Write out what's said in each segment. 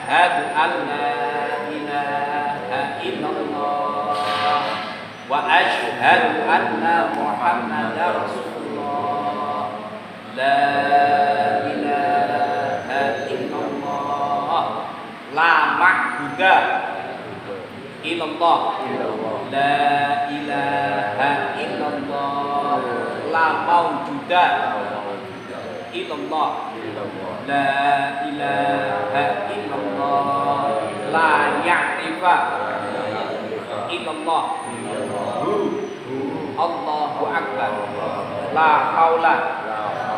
asyhadu an la ilaha illallah wa asyhadu anna Muhammadar Rasulullah. La ilaha illallah, la ma'budu illallah. La ilaha illallah, la mawjuda illallah. La ilaha illallah, la ya'rifa illallah. Allahu akbar. La haula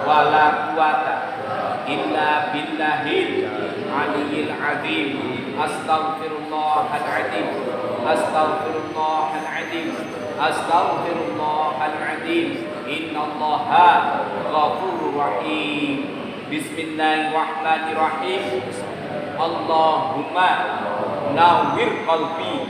wa la quwata illa billahil aliyyil azim. Astaghfirullahal azim. Astaghfirullahal azim. Astaghfirullahal azim. Innallaha ghafurur rahim. Bismillahirrahmanirrahim. Allahumma nawwir qalbi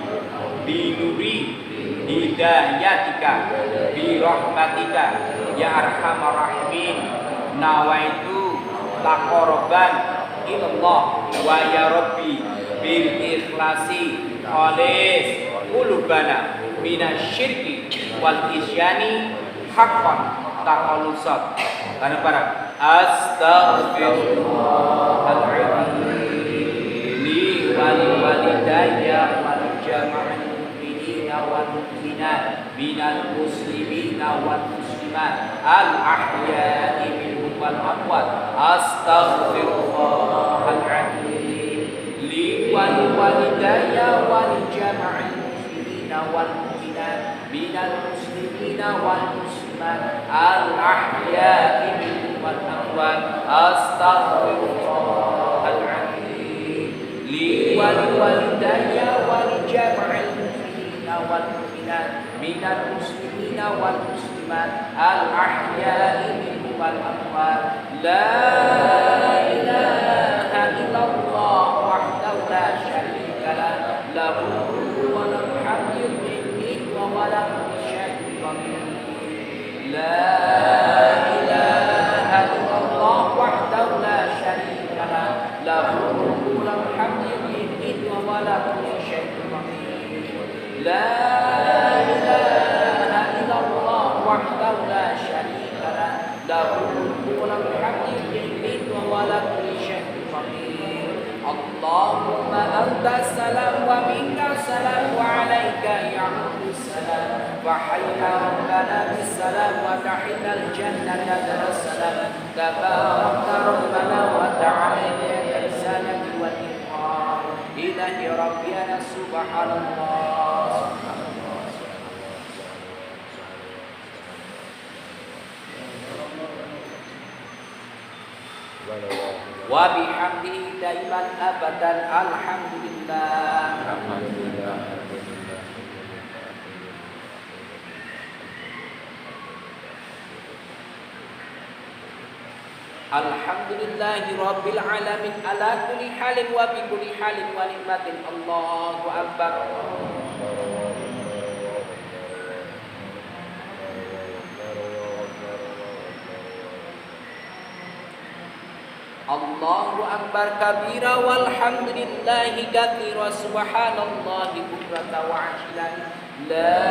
binuri hidayatika bi rahmatika ya arhamar rahimin. Nawaitu taqarruban ilallah wa ya rabbi bil ikhlasi khalis qulubana minasyirki wal isyani haqqan taqallusat. Karena para astaghfirullahaladzim li wal walidayya wal jama'il mu'minina wal mu'minat minal muslimina wal muslimat al ahya'i minhum wal amwat. Astaghfirullahaladzim li wal walidayya wal jama'il mu'minina wal mu'minat minal muslimina wal muslimat al ahya'i minhum wal amwat. Astaghfirullahaladzim li wal walidayya wal jama'il mu'minina wal mu'minat minal muslimina wal muslimat al ahya'i minhum wal amwat. La ilaha illallah wahdahu la syarika lah, lahul mulku wa lahul hamdu yuhyi wa la yumiitu. La ilaha illallah wahdahu la syarika lah, lahul mulku wa lahul hamdu yuhyi wa la yumiitu. La ilaha illallah wahdahu la syarika lah, lahul mulku wa lahul hamdu yuhyi wa la yumiitu. Allahumma antas salam wa minkas salam wa alaika ya'udus salam wa hayya rabbana bis salam wa tahillal jannata daras salam. Tabarakta rabbana wa ta'ala ya ihsanati wal ikram. Ilahi rabbiyana subhanallah. Wa bihamdihi daiman abadan. Alhamdulillah. Alhamdulillahi rabbil alamin ala kulli halin wa bi kulli halin wa ni'matin. Allahu akbar. Allahu akbar kabira walhamdulillahi katsira subhanallahi bukrata wa asila. La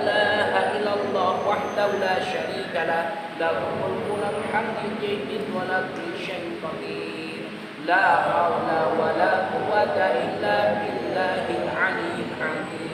ilaha illallah wahdahu la syarika lah, lahul mulku wa lahul hamdu yuhyi wa la yumiitu. La haula wa la quwwata illa billahil aliyyil azim.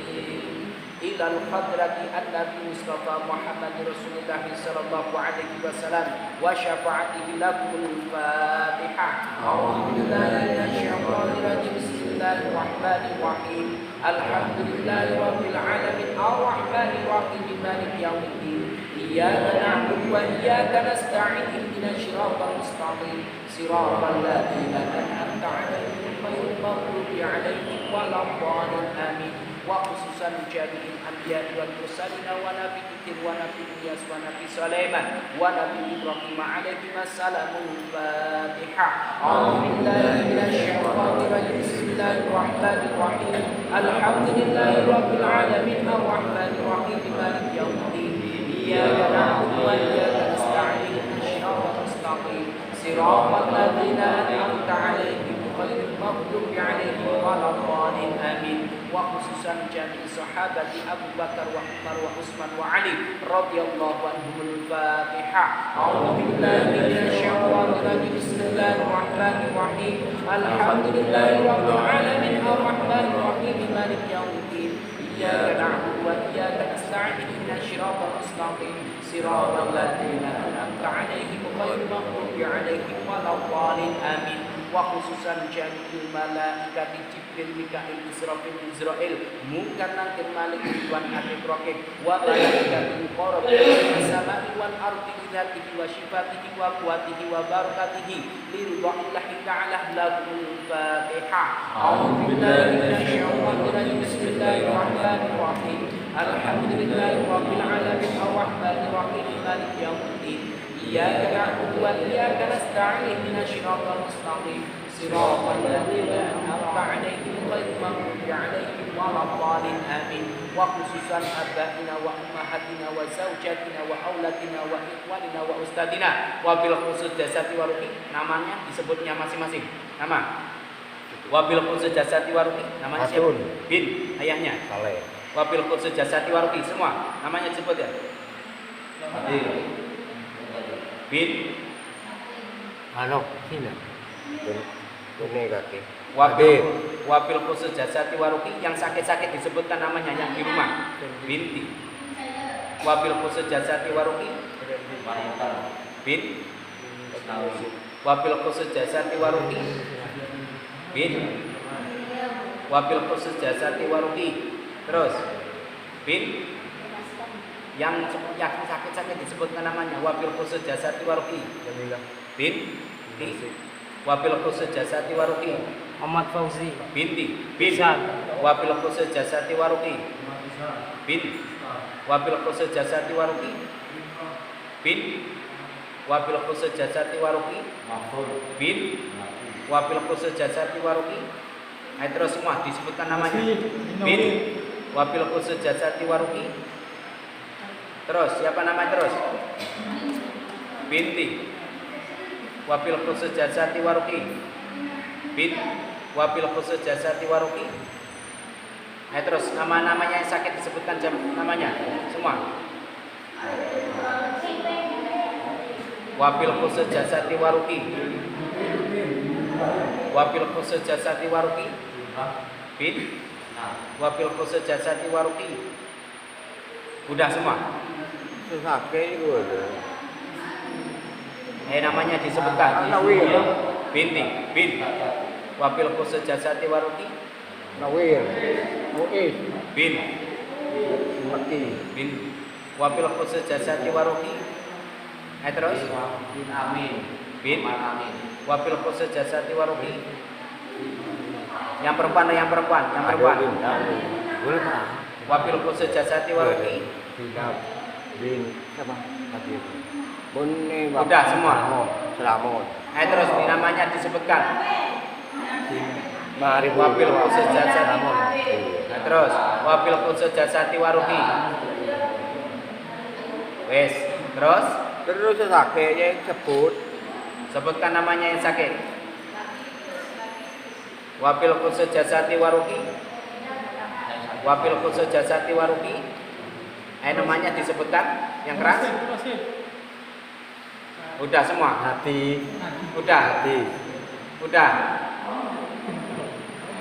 Ilal hadrati an-nabi Mustafa Muhammad Rasulullah sallallahu alaihi wasallam wa syafa'atihi lakumul Fatihah. A'udzu billahi minasyaitonir rajim. Bismillahirrahmanir rahim. Alhamdulillahi rabbil alamin arrahmanir rahim maliki yaumiddin. Iyyaka na'budu wa iyyaka nasta'in ihdinas siratal mustaqim siratal ladzina an'amta 'alaihim ghairil maghdubi 'alaihim waladdallin amin. Wa khususan jami'il anbiya wal mursalin wa nabi Ibrahim wa nabi Ilyas wa nabi Sulaiman wa nabi Ibrahim alaihi wassalamul Fatihah. A'udzu billahi minasyaitonir rajim. Bismillahirrahmanir rahim. Alhamdulillahi rabbil alamin arrahmanir rahim maliki yaumiddin. Iyyaka na'budu wa iyyaka nasta'in ihdinas siratal mustaqim siratal ladzina an'amta 'alaihim ghairil المغضوب عليهم ولا الضالين آمين وخصوصا جميع صحابة أبو بكر وعمر وعثمان وعلي رضي الله عنهم الفاتحة أعوذ بالله من الشيطان الرجيم بسم الله الرحمن الرحيم الحمد لله رب العالمين الرحمن الرحيم مالك يوم الدين إياك نعبد وإياك نستعين اهدنا الصراط المستقيم صراط الذين أنعمت عليهم غير المغضوب عليهم ولا الضالين آمين وخصوصا جميع الملائكة جبريل ميكائيل إسرافيل إسرائيل منكر نكير مالك رضوان عتيق رقيب وملائكة المقربين في السماء والأرض بذاته وصفاته وقوته وبركاته لرضا الله تعالى لكم الفاتحة أعوذ بالله من الشيطان الرجيم بسم الله الرحمن الرحيم الحمد لله رب العالمين الرحمن الرحيم مالك يوم الدين إياك نعبد وإياك نستعين اهدنا الصراط المستقيم صراط الذين أنعمت عليهم غير المغضوب عليهم ولا الضالين آمين وخصوصا آبائنا وأمهاتنا وزوجاتنا وأولادنا وإخواننا وأستاذنا wabil khusus jasati waruhi namanya disebutnya masing-masing nama wabil khusus jasati waruhi namanya siapa? Bin ayahnya Saleh wabil khusus jasati waruhi semua namanya disebut ya bin sini ini kaki wabil khusus jasati waruhi yang sakit-sakit disebutkan namanya yang di rumah binti wabil khusus jasati waruhi bin wabil khusus jasati waruhi bin wabil khusus jasati waruhi terus bin yang sakit-sakit disebutkan namanya wabil khusus jasati waruhi bin wabil khusus jasati waruhi Ahmad Fauzi binti bin wabil khusus jasati waruhi bin wabil khusus jasati waruhi bin wabil khusus jasati waruhi bin wabil khusus jasati waruhi terus semua disebutkan namanya bin wabil khusus jasati waruhi terus siapa nama terus binti wabil khusus jasati waruhi bin wabil khusus jasati waruhi terus nama-namanya yang sakit disebutkan namanya semua wabil khusus jasati waruhi wabil khusus jasati waruhi bin wabil khusus jasati waruhi udah semua sakit itu namanya disebutkan binti bin wabil khusus jasati waruhi Nawir bin Mati bin wabil khusus jasati waruhi terus bin Amin bin wabil khusus jasati waruhi yang perempuan boleh Pak wabil khusus jasati waruhi bin siapa tadi Bone udah semua Selamat terus namanya disebutkan Mari wabil khusus jasati terus wabil khusus jasati waruhi wes terus sakitnya sebutkan namanya yang sakit wabil khusus jasati waruhi wabil khusus jasati waruhi namanya disebutkan yang keras udah semua hati udah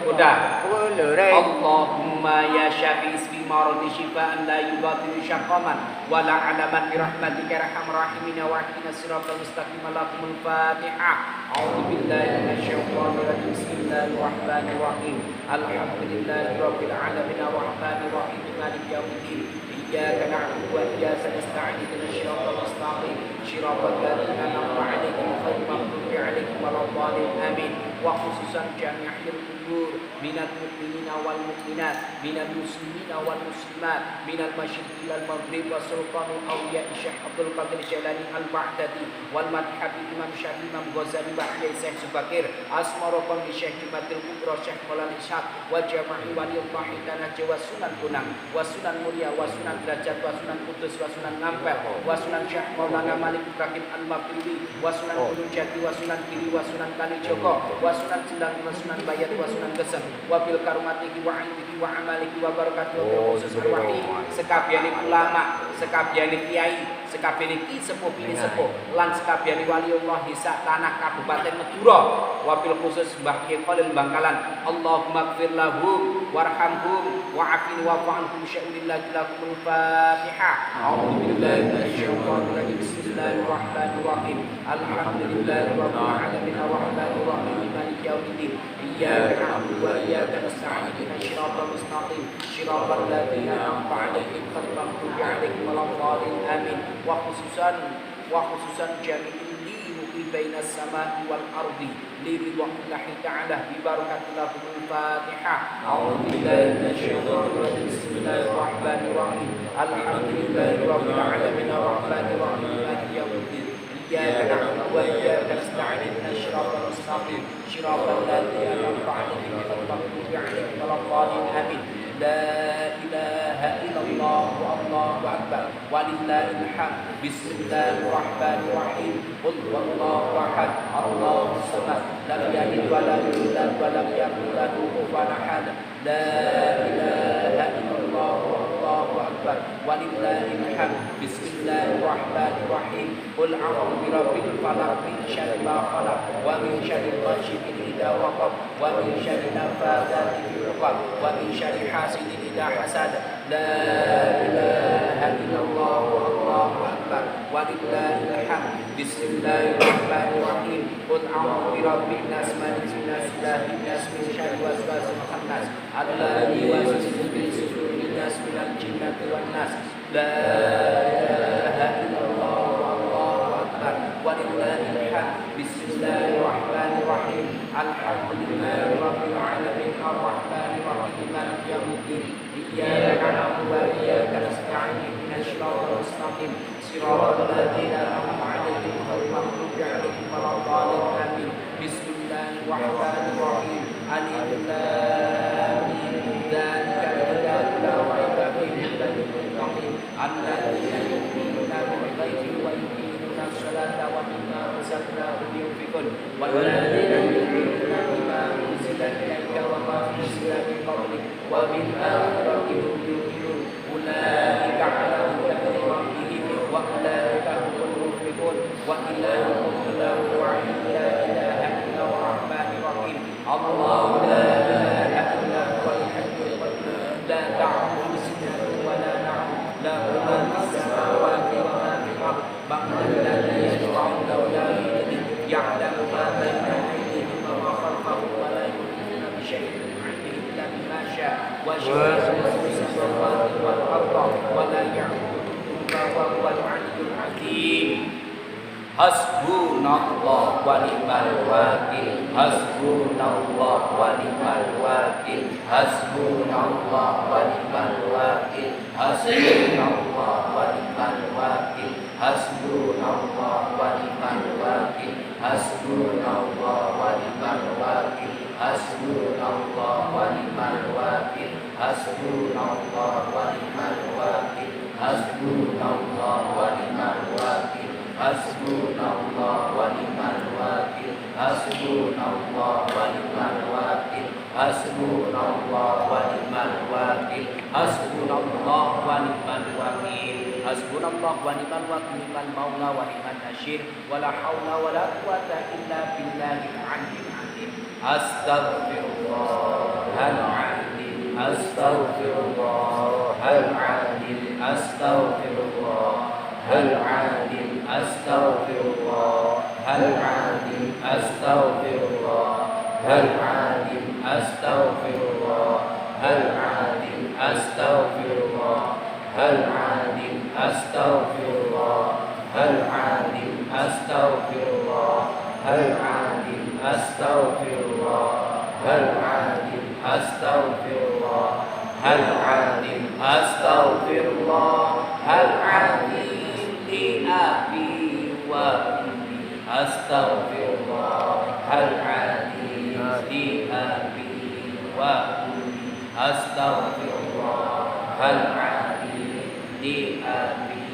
Allahumma ya syafi ismi maradi shifaan la yubatilu syaqaman wa la alaman bi rahmatika arhamar rahimin wa ahdina siratal mustaqim lakumul fatihah a'udzu billahi minasyaitonir rajim bismillahir rahim alhamdulillahi rabbil alamin arrahmanir rahim maliki yaumiddin iyyaka na'budu wa iyyaka nasta'in ihdinas siratal mustaqim siratal ladzina an'amta 'alaihim ghairil maghdubi 'alaihim waladdallin amin wa khususan jami'il umur minal mu'minina wal mu'minat minal muslimina wal muslimat minal masyriqi wal maghrib wa sultanul awliya Syekh Abdul Qadir Jailani al-Baghdadi wal madhhabi Imam Syafi'i Imam Ghazali wa Syekh Subakir asmarokum di Syekh Jumatil Kubra Syekh Maulana Ishaq wa jama'i waliyullah tanah Jawa Sunan Gunung wa Sunan Muria wa Sunan Derajat wa Sunan Kudus wa Sunan Ngampel wa Sunan Syekh Maulana Malik Ibrahim Al-Maghribi wa Sunan Gunung Jati wa Sunan Kiri wa Sunan Kalijogo wa sunan sendang wa sunan bayat wa sunan geseng wa bil karumatiki wa ilmiki wa amaliki wa barakatuh wa khusus arwahi sekabiane ulama sekabiane kiai sekabiane ki sepuh bini sepuh lan sekabiane waliullah sak tanah Kabupaten Madura wa bil khusus Mbah Kiai Khalil Bangkalan Allahumma ighfir lahum warhamhum wa'afini wa'fu anhum sya'ulillahi lakumul Fatihah. A'udzu billahi minasyaitonir rajim. Bismillahirrahmanirrahim. Alhamdulillahi rabbil alamin arrahmanir rahim maliki yaumiddin. Iyyaka na'budu wa iyyaka nasta'in ihdinas siratal mustaqim siratal ladzina an'amta 'alaihim ghairil maghdubi 'alaihim waladdallin amin. Wa khususan jami'il بين السماء والأرض لرضوان الله تعالى ببركة لهم الفاتحة. أعوذ بالله من الشيطان الرجيم. بسم الله الرحمن الرحيم. الحمد لله رب العالمين الرحمن الرحيم مالك يوم الدين. إياك نعبد وإياك نستعين اهدنا الصراط المستقيم صراط الذين أنعمت عليهم غير المغضوب عليهم ولا الضالين آمين. لا إله إلا الله والله أكبر ولله الحمد. بسم الله الرحمن الرحيم. قل هو الله أحد الله الصمد لم يلد ولم يولد ولم يكن له كفوا أحد. لا إله إلا الله والله أكبر ولله الحمد. بسم الله الرحمن الرحيم. قل أعوذ برب الفلق من شر ما خلق ومن شر غاسق إذا وقب ومن شر النفاثات في العقد ومن شر حاسد إذا حسد. لا إله إلا الله والله أكبر ولله الحمد. بسم الله الرحمن الرحيم. قل أعوذ برب الناس مالك الناس إله الناس من شر الوسواس الخناس الذي يوسوس في صدور الناس من الجنة والناس. لا إله إلا الله والله أكبر ولله الحمد. بسم الله الرحمن الرحيم. الحمد لله رب العالمين الرحمن الرحيم مالك يوم الدين. إياك نعبد وإياك نستعين اهدنا الصراط المستقيم صراط الذين أنعمت عليهم غير المغضوب عليهم ولا الضالين آمين. بسم الله الرحمن الرحيم. ألف لام ميم ذلك الكتاب لا ريب فيه هدى للمتقين الذين يؤمنون بالغيب ويقيمون الصلاة ومما رزقناهم ينفقون والذين يؤمنون بما أنزل إليك وما أنزل من قبلك وبالآخرة هم يوقنون أولئك على هدى من ربهم وأولئك هم المفلحون. وإلهكم إله واحد لا إله إلا هو الرحمن الرحيم. الله لا إله إلا هو الحي القيوم لا تأخذه سنة ولا نوم له ما في السماوات وما في الأرض. من الذي يشفع عنده إلا بإذنه يعلم ما بين أيديهم وما خلفهم ولا يحيطون بشيء من علمه إلا بما شاء وسع كرسيه السماوات والأرض ولا يعوده وهو العلي العظيم. Hasbunallah wa ni'mal wakil. Hasbunallah wa ni'mal wakil. Hasbunallah wa ni'mal wakil. Hasbunallah wa ni'mal wakil. Hasbunallah wa ni'mal wakil. Hasbunallah wa ni'mal wakil. Hasbunallah wa ni'mal wakil. Hasbunallah wa ni'mal wakil. Hasbunallah wa ni'mal wakil. Hasbunallah wa ni'mal wakil. Hasbunallah wa ni'mal wakil. Hasbunallah wa ni'mal wakil. Hasbunallah wa ni'mal wakil. Hasbunallah wa ni'mal wakil. Ni'mal maula wa ni'mal nasir. Wa la haula wa la quwwata illa billahil aliyyil azim. Astaghfirullahal azim. Astaghfirullahal azim. Astaghfirullahal azim. Astaghfirullahal azim. Astaghfirullahal azim. Astaghfirullahal azim. Astaghfirullahal azim. Astaghfirullahal azim. Astaghfirullahal azim. Astaghfirullahal azim. Astaghfirullahal azim. Astaghfirullahal azim. Li abi wa ummi. Astaghfirullahal azim. Li abi wa ummi. Astaghfirullahal azim. Li abi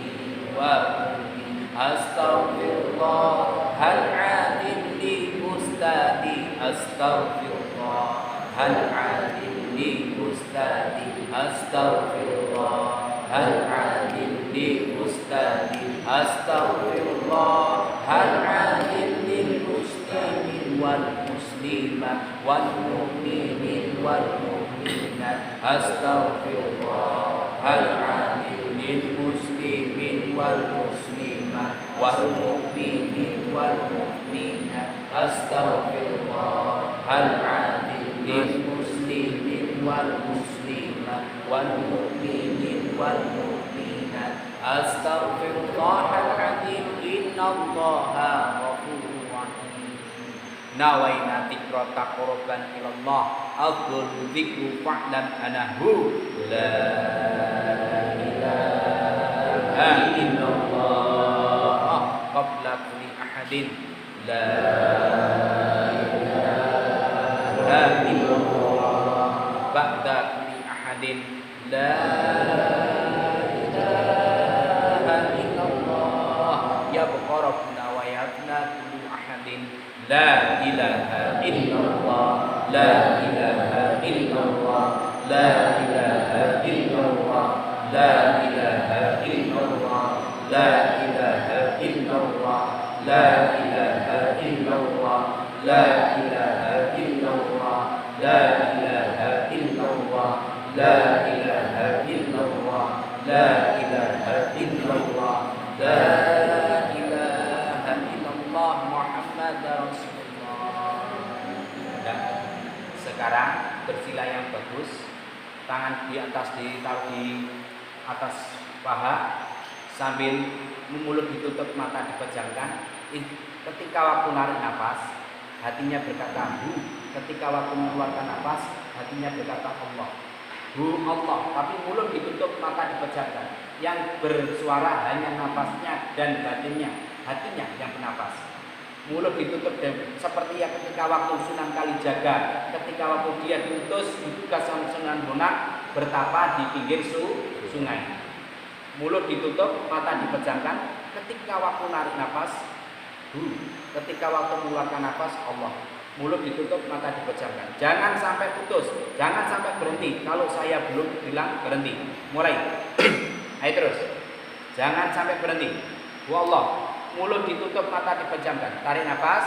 wa ummi. Astaghfirullahal azim. Li ustadi. astaghfirullah. Hal adil li ustadi, astaghfirullah. Hal adil li ustadi, astaghfirullah. Hal adil lil muslimin wal muslimat wal mu'minin wal mu'minat, astaghfirullah. Hal adil lil muslimin wal muslimat wal mu'minin wal mu'minat, astaghfirullah. Hal adil lil muslimin wal muslimat wal mu'minin wal mu'minat, astaghfirullahal azim. Innallaha ghafurur rahim. Nawaina tikra taqarruban ilallah, afdhal dzikru fa'lam anahu la ilaha illallah qabla kulli ahadin, la ilaha illallah ba'da kulli ahadin, la ilaha illallah yabqa rabbuna wa yabna kullu ahadin, la ilaha illallah, la ilaha illallah, la ilaha illallah, la ilaha illallah, la ilaha illallah, la ilaha illallah, la ilaha illallah, la ilaha illallah, la ilaha illallah, la ilaha illallah, la ilaha illallah Muhammad Rasulullah. Dan sekarang bersila yang bagus, tangan ditaruh di atas paha sambil mulut ditutup, mata dipejamkan. Ketika waktu narik nafas, hatinya berkata hu. Ketika waktu mengeluarkan nafas, hatinya berkata Allah. Hu Allah, tapi mulut ditutup, mata dipejamkan. Yang bersuara hanya nafasnya dan batinnya, hatinya yang bernafas. Mulut ditutup seperti yang ketika waktu Sunan Kalijaga, ketika waktu dia diutus ditugas sama Sunan Bonang bertapa di pinggir sungai. Mulut ditutup, mata dipejamkan. Ketika waktu narik nafas, ketika waktu mengeluarkan nafas, Allah. Mulut ditutup, mata dipejamkan. Jangan sampai putus, jangan sampai berhenti. Kalau saya belum bilang berhenti, mulai. Ayo terus. Jangan sampai berhenti. Allah. Mulut ditutup, mata dipejamkan. Tarik nafas.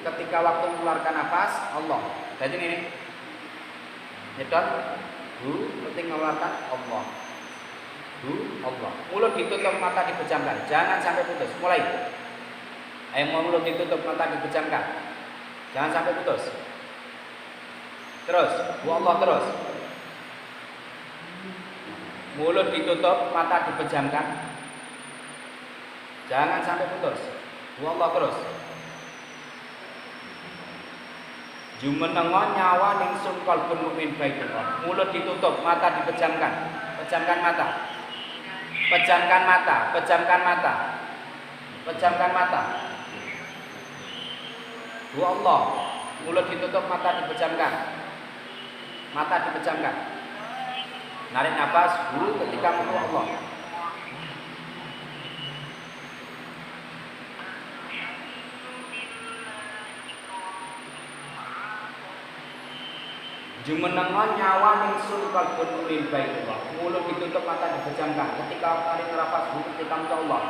Ketika waktu mengeluarkan nafas, Allah. Jadi ini. Nyedot. Ketika mengeluarkan Allah. Allah. Mulut ditutup, mata dipejamkan. Jangan sampai putus. Mulai. Ayo mulut ditutup, mata dipejamkan. Jangan sampai putus. Terus. Allah terus. Mulut ditutup, mata dipejamkan. Jangan sampai putus. Allah terus. Jumenengo nyawa ningsun kalbun mukmin baitullah. Mulut ditutup, mata dipejamkan. Pejamkan mata. Pejamkan mata, pejamkan mata. Pejamkan mata. Allah. Mulut ditutup, mata dipejamkan. Mata dipejamkan. Narik nafas dulu ketika menurut Allah. Jumenengan nyawa ningsun kalbun mukmin baitullah. Mulut ditutup, mata dipejamkan. Ketika narik nafas dulu ketika menurut Allah.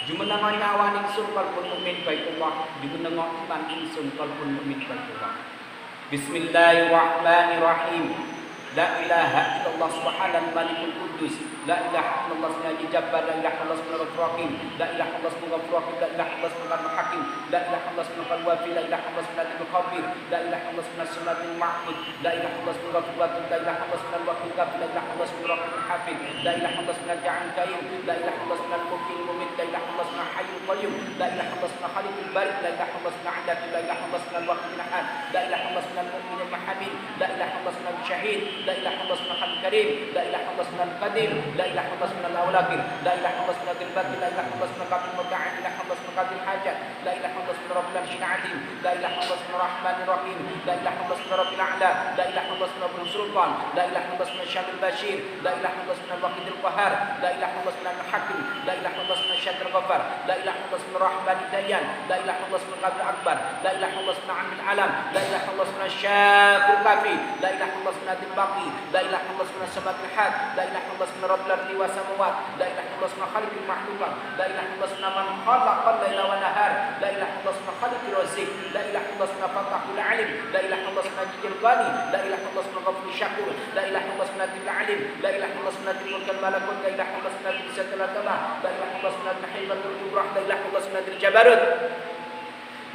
Jumenengan nyawa ningsun kalbun mukmin baitullah. Jumenengan iman ningsun kalbun mukmin baitullah. Bismillahirrahmanirrahim. La ilaha illallah subhanal malikul qudus. La ilaha illallah subhanal jabbar. La ilaha illallah subhanal rahim. La ilaha illallah subhanal rahim. La ilaha illallah subhanal hakim. La ilaha illallah subhanal wafi. La ilaha illallah subhanal khabir. La ilaha illallah subhanal sunatul ma'bud. La ilaha illallah subhanal quwwatun. La ilaha illallah subhanal wakil kafir. La ilaha illallah subhanal hafid. La ilaha illallah subhanal ja'an karim. La ilaha illallah subhanal mukil mumit. La ilaha illallah subhanal hayyul qayyum. La ilaha illallah subhanal khaliqul barik. La ilaha illallah subhanal adad. La ilaha illallah subhanal waqil ahad. La ilaha illallah subhanal mu'minul mahamid. La ilaha illallah subhanal syahid. لا إله إلا الله اسم الحليم الكريم لا إله إلا الله اسم القديم لا إله إلا الله اسم الأولاكر لا إله إلا الله اسم الباقي لا إله إلا الله اسم القادر المتعال لا إله إلا الله اسم قاضي الحاجات لا إله إلا الله اسم رب العرش العظيم لا إله إلا الله اسم الرحمن الرحيم لا إله إلا الله اسم رب الأعلى لا إله إلا الله اسم رب السلطان لا إله إلا الله اسم الشام البشير لا إله إلا الله اسم الواحد القهار لا إله إلا الله اسم الحكم لا إله إلا الله اسم الشاكر الغفار لا إله إلا الله اسم الرحمن الديان لا إله إلا الله اسم القادر الأكبر لا إله إلا الله اسم عم العالم لا إله إلا الله اسم الشاف الكافي لا إله إلا الله اسم الباقي لا إله إلا الله اسم السماء الحاد لا إله إلا الله اسم رب الأرض والسماوات لا إله إلا الله اسم خالق المخلوقات لا إله إلا الله اسم من خلق الليل والنهار لا إله إلا الله اسم خالق الرزق لا إله إلا الله اسم فتح العلم لا إله إلا الله اسم مجيد الغني لا إله إلا الله اسم غفور الشكور لا إله إلا الله اسم نادي العلم لا إله إلا الله اسم نادي الملك الملكوت لا إله إلا الله اسم نادي السد الأتمة لا إله إلا الله اسم نادي الحيبة الجبرح لا إله إلا الله اسم نادي الجبروت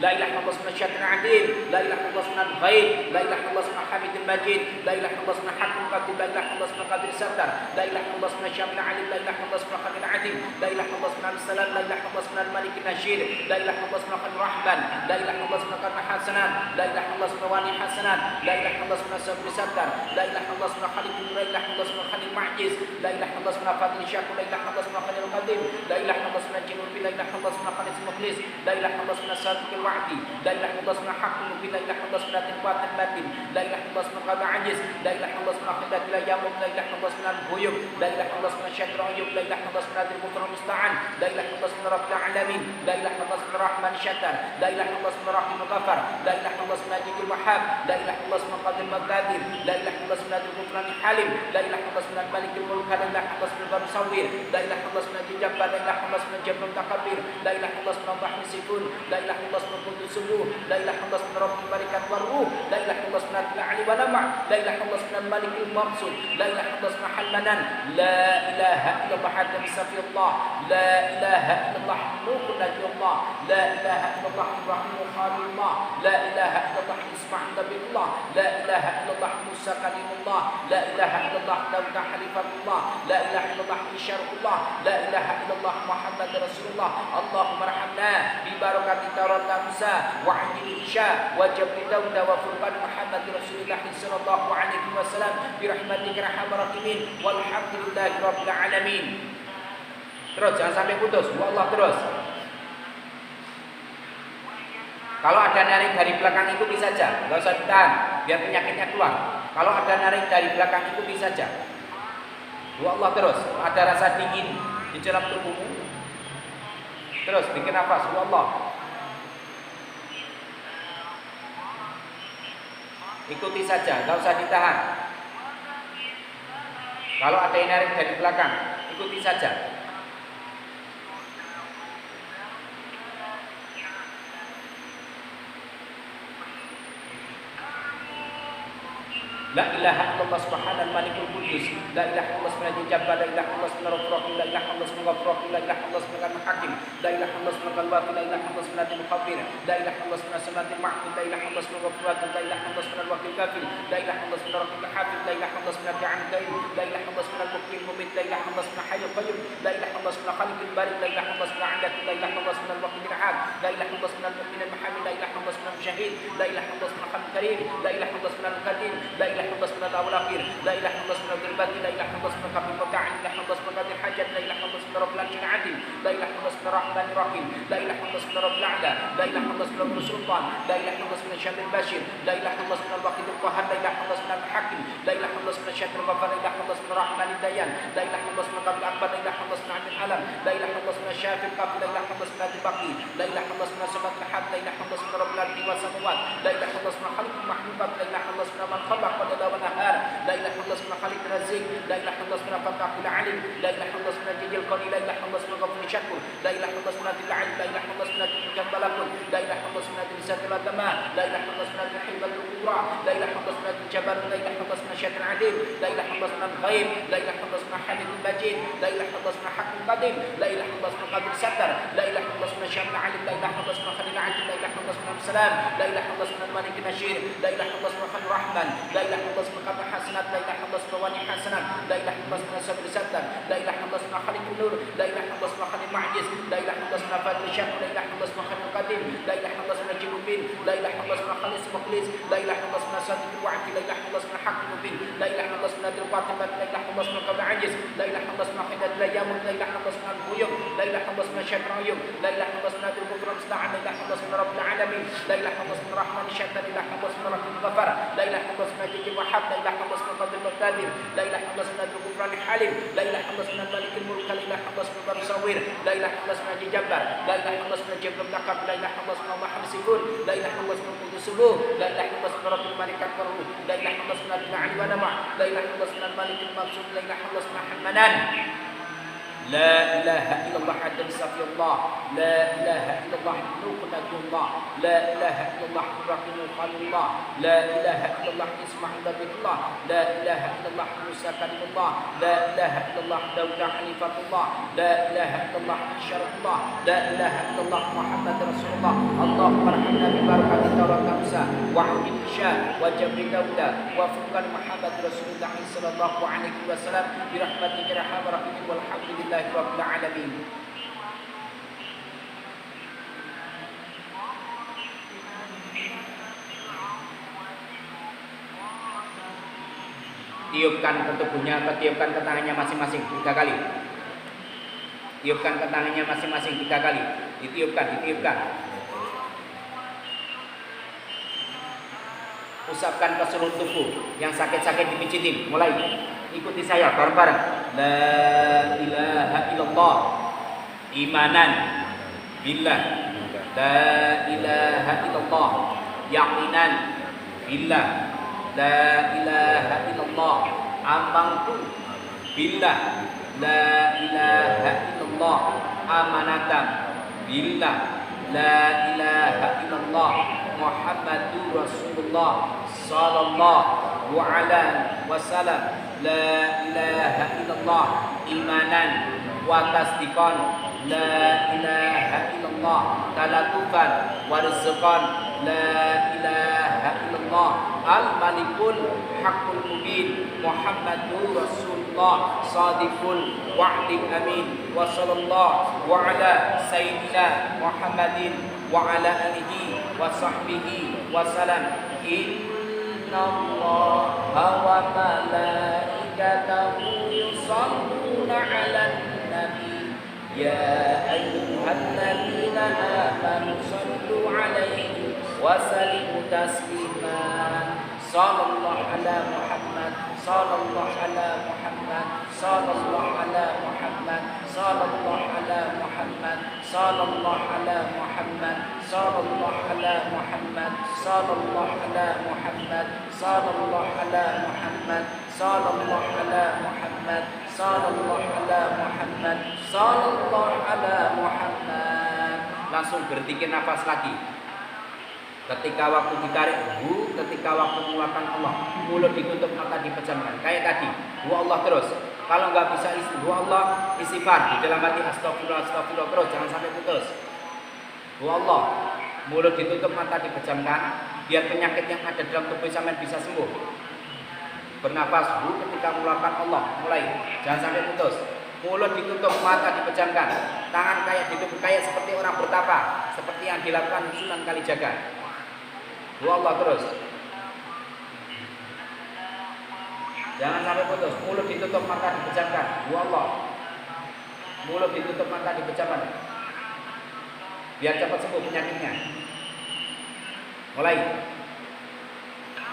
لا إله إلا الله اسم الشاكر العديد لا إله إلا الله اسم الغيب لا إله إلا الله اسم حميد المجيد لا إله إلا الله اسم حكم القدير لا إله إلا الله اسم قادر الستر لا إله إلا الله اسم الشامل العليم لا إله إلا الله اسم الخبير العديم لا إله إلا الله اسم السلام لا إله إلا الله اسم الملك النشير لا إله إلا الله اسم الخير الرحمن لا إله إلا الله اسم قرن حسنات لا إله إلا الله اسم واني حسنات لا إله إلا الله اسم السبب ستر لا إله إلا الله اسم الخليق لا إله إلا الله اسم الخليق المعجز لا إله إلا الله اسم الفاضل الشاكر لا إله إلا الله اسم الخليل القديم لا إله إلا الله اسم الجنوب لا إله إلا الله اسم الخليل المخلص لا إله إلا الله اسم الصادق الوعدي لا إله إلا الله اسم الحق المبين لا إله إلا الله اسم القوات المتين لا إله إلا الله اسم القادر العجز لا إله إلا الله اسم الخلق لا يموت لا إله إلا الله اسم الغيوب لا إله إلا الله اسم الشاكر العيوب لا إله إلا الله اسم المكر المستعان لا إله إلا الله اسم رب العالمين لا إله إلا الله اسم الرحمن الشتر لا إله إلا الله اسم الرحيم الغفار لا إله إلا الله اسم ماجد الوهاب لا إله إلا الله اسم القادر المقتدر لا إله إلا الله اسم الغفران الحليم لا إله إلا الله اسم الملك الملك لا إله إلا الله اسم المصور لا إله إلا الله اسم الجبار لا إله إلا الله اسم الجبار المتكبر لا إله إلا الله اسم الرحمن السكون لا إله إلا الله اسم القدوس السبوح لا إله إلا الله اسم رب الملائكة والروح لا إله إلا الله اسم العلي ونمع لا إله إلا الله اسم الملك المقصود لا إله إلا الله اسم حلمنا لا إله إلا الله حتى بسفي الله لا إله إلا الله نوح نبي الله لا إله إلا الله إبراهيم خالد الله لا إله إلا الله إسماعيل نبي الله لا إله إلا الله موسى كليم الله لا إله إلا الله داود حليفة الله لا إله إلا الله شرع الله لا إله إلا الله محمد رسول الله اللهم ارحمنا ببركة توراة موسى وعنجيل عيسى وجبر داود وفرقان محمد رسول الله صلى الله عليه وسلم برحمتك يا أرحم الراحمين والحمد لله رب العالمين. Terus jangan sampai putus, Allah terus. Kalau ada narik dari belakang ikuti saja, nggak usah ditahan, biar penyakitnya keluar. Kalau ada narik dari belakang ikuti saja. Allah terus. Ada rasa dingin di dalam tubuhmu, terus bikin nafas, Allah. Ikuti saja, nggak usah ditahan. Kalau ada yang narik dari belakang, ikuti saja. La ilaha illallah subhanal malikul qudus la ilaha illallah subhanal jabbar la ilaha illallah subhanal rahim la ilaha illallah subhanal ghafur la ilaha illallah subhanal hakim la ilaha illallah subhanal wafi la ilaha illallah subhanal mukhabbir la ilaha illallah subhanal ma'bud la ilaha illallah subhanal ghafur la ilaha illallah subhanal wakil kafir la ilaha illallah subhanal rahim hafiz la ilaha illallah subhanal da'an daim la ilaha illallah subhanal muqim mumit la ilaha illallah subhanal hayyul qayyum la ilaha illallah subhanal khaliqul barik la ilaha illallah subhanal adat la ilaha illallah subhanal waqil ahad la ilaha illallah subhanal mu'min muhammad la ilaha illallah subhanal syahid la ilaha illallah subhanal khalim karim la ilaha illallah subhanal qadir la ilaha illallah subhanal awal akhir la ilaha illallah subhanal dirbati la ilaha illallah subhanal kafir muta'in la ilaha illallah subhanal qadir hajat la ilaha illallah subhanal rabbil alamin adil la ilaha illallah subhanal rahmanir rahim la ilaha illallah subhanal rabbil a'la la ilaha illallah subhanal sultan la ilaha illallah subhanal syamil bashir la ilaha illallah subhanal waqid al-qahar la ilaha illallah subhanal hakim la ilaha illallah subhanal syatir ghafar la ilaha illallah subhanal rahmanid dayan la ilaha illallah subhanal qabil akbar la ilaha illallah subhanal amin alam la ilaha illallah subhanal syafil kafir la ilaha illallah subhanal baqi la ilaha illallah subhanal sabat lahad la ilaha illallah subhanal rabbil ardi was samawat la ilaha illallah subhanal khaliqul mahlukat la ilaha illallah subhanal man khalaqa al-laila wan nahar la ilaha illallah subhanal khaliq razik la ilaha illallah subhanal fatahul alim la ilaha illallah subhanal jadil qani la ilaha illallah subhanal ghafur syakur la ilaha illallah subhanal alim la ilaha illallah subhanal jambalakun la ilaha illallah subhanal lisatul adama la ilaha illallah subhanal hibatul kubra la ilaha illallah subhanal jabar la ilaha illallah subhanal syatir adim la ilaha illallah subhanal ghaib la ilaha illallah subhanal hamidul majid la ilaha illallah subhanal hakim qadim la ilaha illallah subhanal qadir satar la ilaha illallah subhanal syamil alim la ilaha illallah subhanal khalil adim la ilaha illallah subhanal salam la ilaha illallah subhanal malik nashir la ilaha illallah subhanal rahman la ilaha illallah subhanal hasanat la ilaha illallah subhanal ikhwani hasanat, la ilaha illallah ismuna sabir sattan, la ilaha illallah ismuna khaliqun nur, la ilaha illallah ismuna khalil ma'jiz, la ilaha illallah ismuna fatul syam, la ilaha illallah ismuna khalil qadim, la ilaha illallah ismuna jibubin, la ilaha illallah ismuna khalis mukhlis, la ilaha illallah ismuna sadiqul wa'di, la ilaha illallah ismuna haqqul mubin, la ilaha illallah ismuna adil qatim, la ilaha illallah ismuna qabil ajiz, la ilaha illallah ismuna khidad la yamut, la ilaha illallah ismuna al-quyum, la ilaha illallah ismuna syaitan uyum, la ilaha illallah ismuna adil kufran musta'an, la ilaha illallah ismuna rabbil alamin, la ilaha illallah ismuna rahman syaitan, la ilaha illallah ismuna rahim ghafar, la ilaha illallah ismuna jijib wahab, la ilaha illallah ismuna qadir muqtadir, la ilaha illallah ismuna adil kufran halim, la ilaha illallah ismuna malikul mulk, la ilaha illallah ismuna barsawir, la ilaha illallah ismuna jabbar, la ilaha illallah ismuna jibril lakab, la ilaha illallah ismuna muhammadun, la ilaha illallah ismuna qudus subuh, la ilaha illallah ismuna rabbul malaikat wa ruh, la ilaha illallah ismuna al-ali wa nama, la ilaha illallah ismuna al-malikul maqsud, la ilaha illallah ismuna hamanan. لا إله إلا الله حد سفي الله، لا إله إلا الله نوح نبي الله، لا إله إلا الله إبراهيم خليل الله، لا إله إلا الله إسماعيل نبي الله، لا إله إلا الله موسى كلم الله، لا إله إلا الله داود حنيفة الله، لا إله إلا الله شرف الله، لا إله إلا الله محمد رسول الله. اللهم ارحمنا ببركة توراة موسى وعبد الشاه وجبر داود وفرقان محمد رسول الله صلى الله عليه وسلم برحمتك يا أرحم الراحمين والحمد لله Rabbil alamin. Tiupkan ke tubuhnya, tiupkan ke tangannya masing-masing 3 kali. Tiupkan ke tangannya masing-masing 3 kali. Ditiupkan. Usapkan ke seluruh tubuh. Yang sakit-sakit dipijitin. Mulai. Ikuti saya bareng-bareng. La ilaha illallah imanan billah. La ilaha illallah yaqinan billah. La ilaha illallah amantu billah. La ilaha illallah amanatan billah. La ilaha illallah Muhammadur Rasulullah sallallahu alaihi wasallam. La ilaha illallah imanan wa tasdiqan. La ilaha illallah talatufan wa rizqan. La ilaha illallah al-malikul haqqul mubin Muhammadur Rasulullah sadiqul wa'di amin. Wa sallallahu ala sayyidina Muhammadin wa ala alihi wa sahbihi wa salam. Innallaha wa malaikatahu yusalluna 'alan nabi ya ayyuhalladzina amanu sallu 'alaihi wa sallimu taslima. Sallallahu ala Muhammad, sallallahu ala Muhammad, sallallahu ala Muhammad, sallallahu ala Muhammad, sallallahu ala Muhammad, sallallahu ala Muhammad, sallallahu ala Muhammad, sallallahu ala Muhammad, sallallahu ala Muhammad, sallallahu ala Muhammad, sallallahu ala Muhammad. Langsung berzikir nafas lagi. Ketika waktu ditarik ketika waktu mengeluarkan Allah, mulut ditutup, mata dipejamkan. Kayak tadi, dua Allah terus. Kalau nggak bisa dua Allah, istighfar di dalam hati, astagfirullah, astagfirullah terus, jangan sampai putus. Dua Allah, mulut ditutup, mata dipejamkan, biar penyakit yang ada dalam tubuh sampean bisa sembuh. Bernafas ketika mengeluarkan Allah, mulai, jangan sampai putus. Mulut ditutup, mata dipejamkan, tangan kayak ditutup, kayak seperti orang bertapa, seperti yang dilakukan Sunan Kalijaga. Dua Allah terus. Jangan sampai putus. Mulut ditutup, mata dipejamkan. Dua Allah. Mulut ditutup, mata dipejamkan. Biar cepat sembuh penyakitnya. Mulai.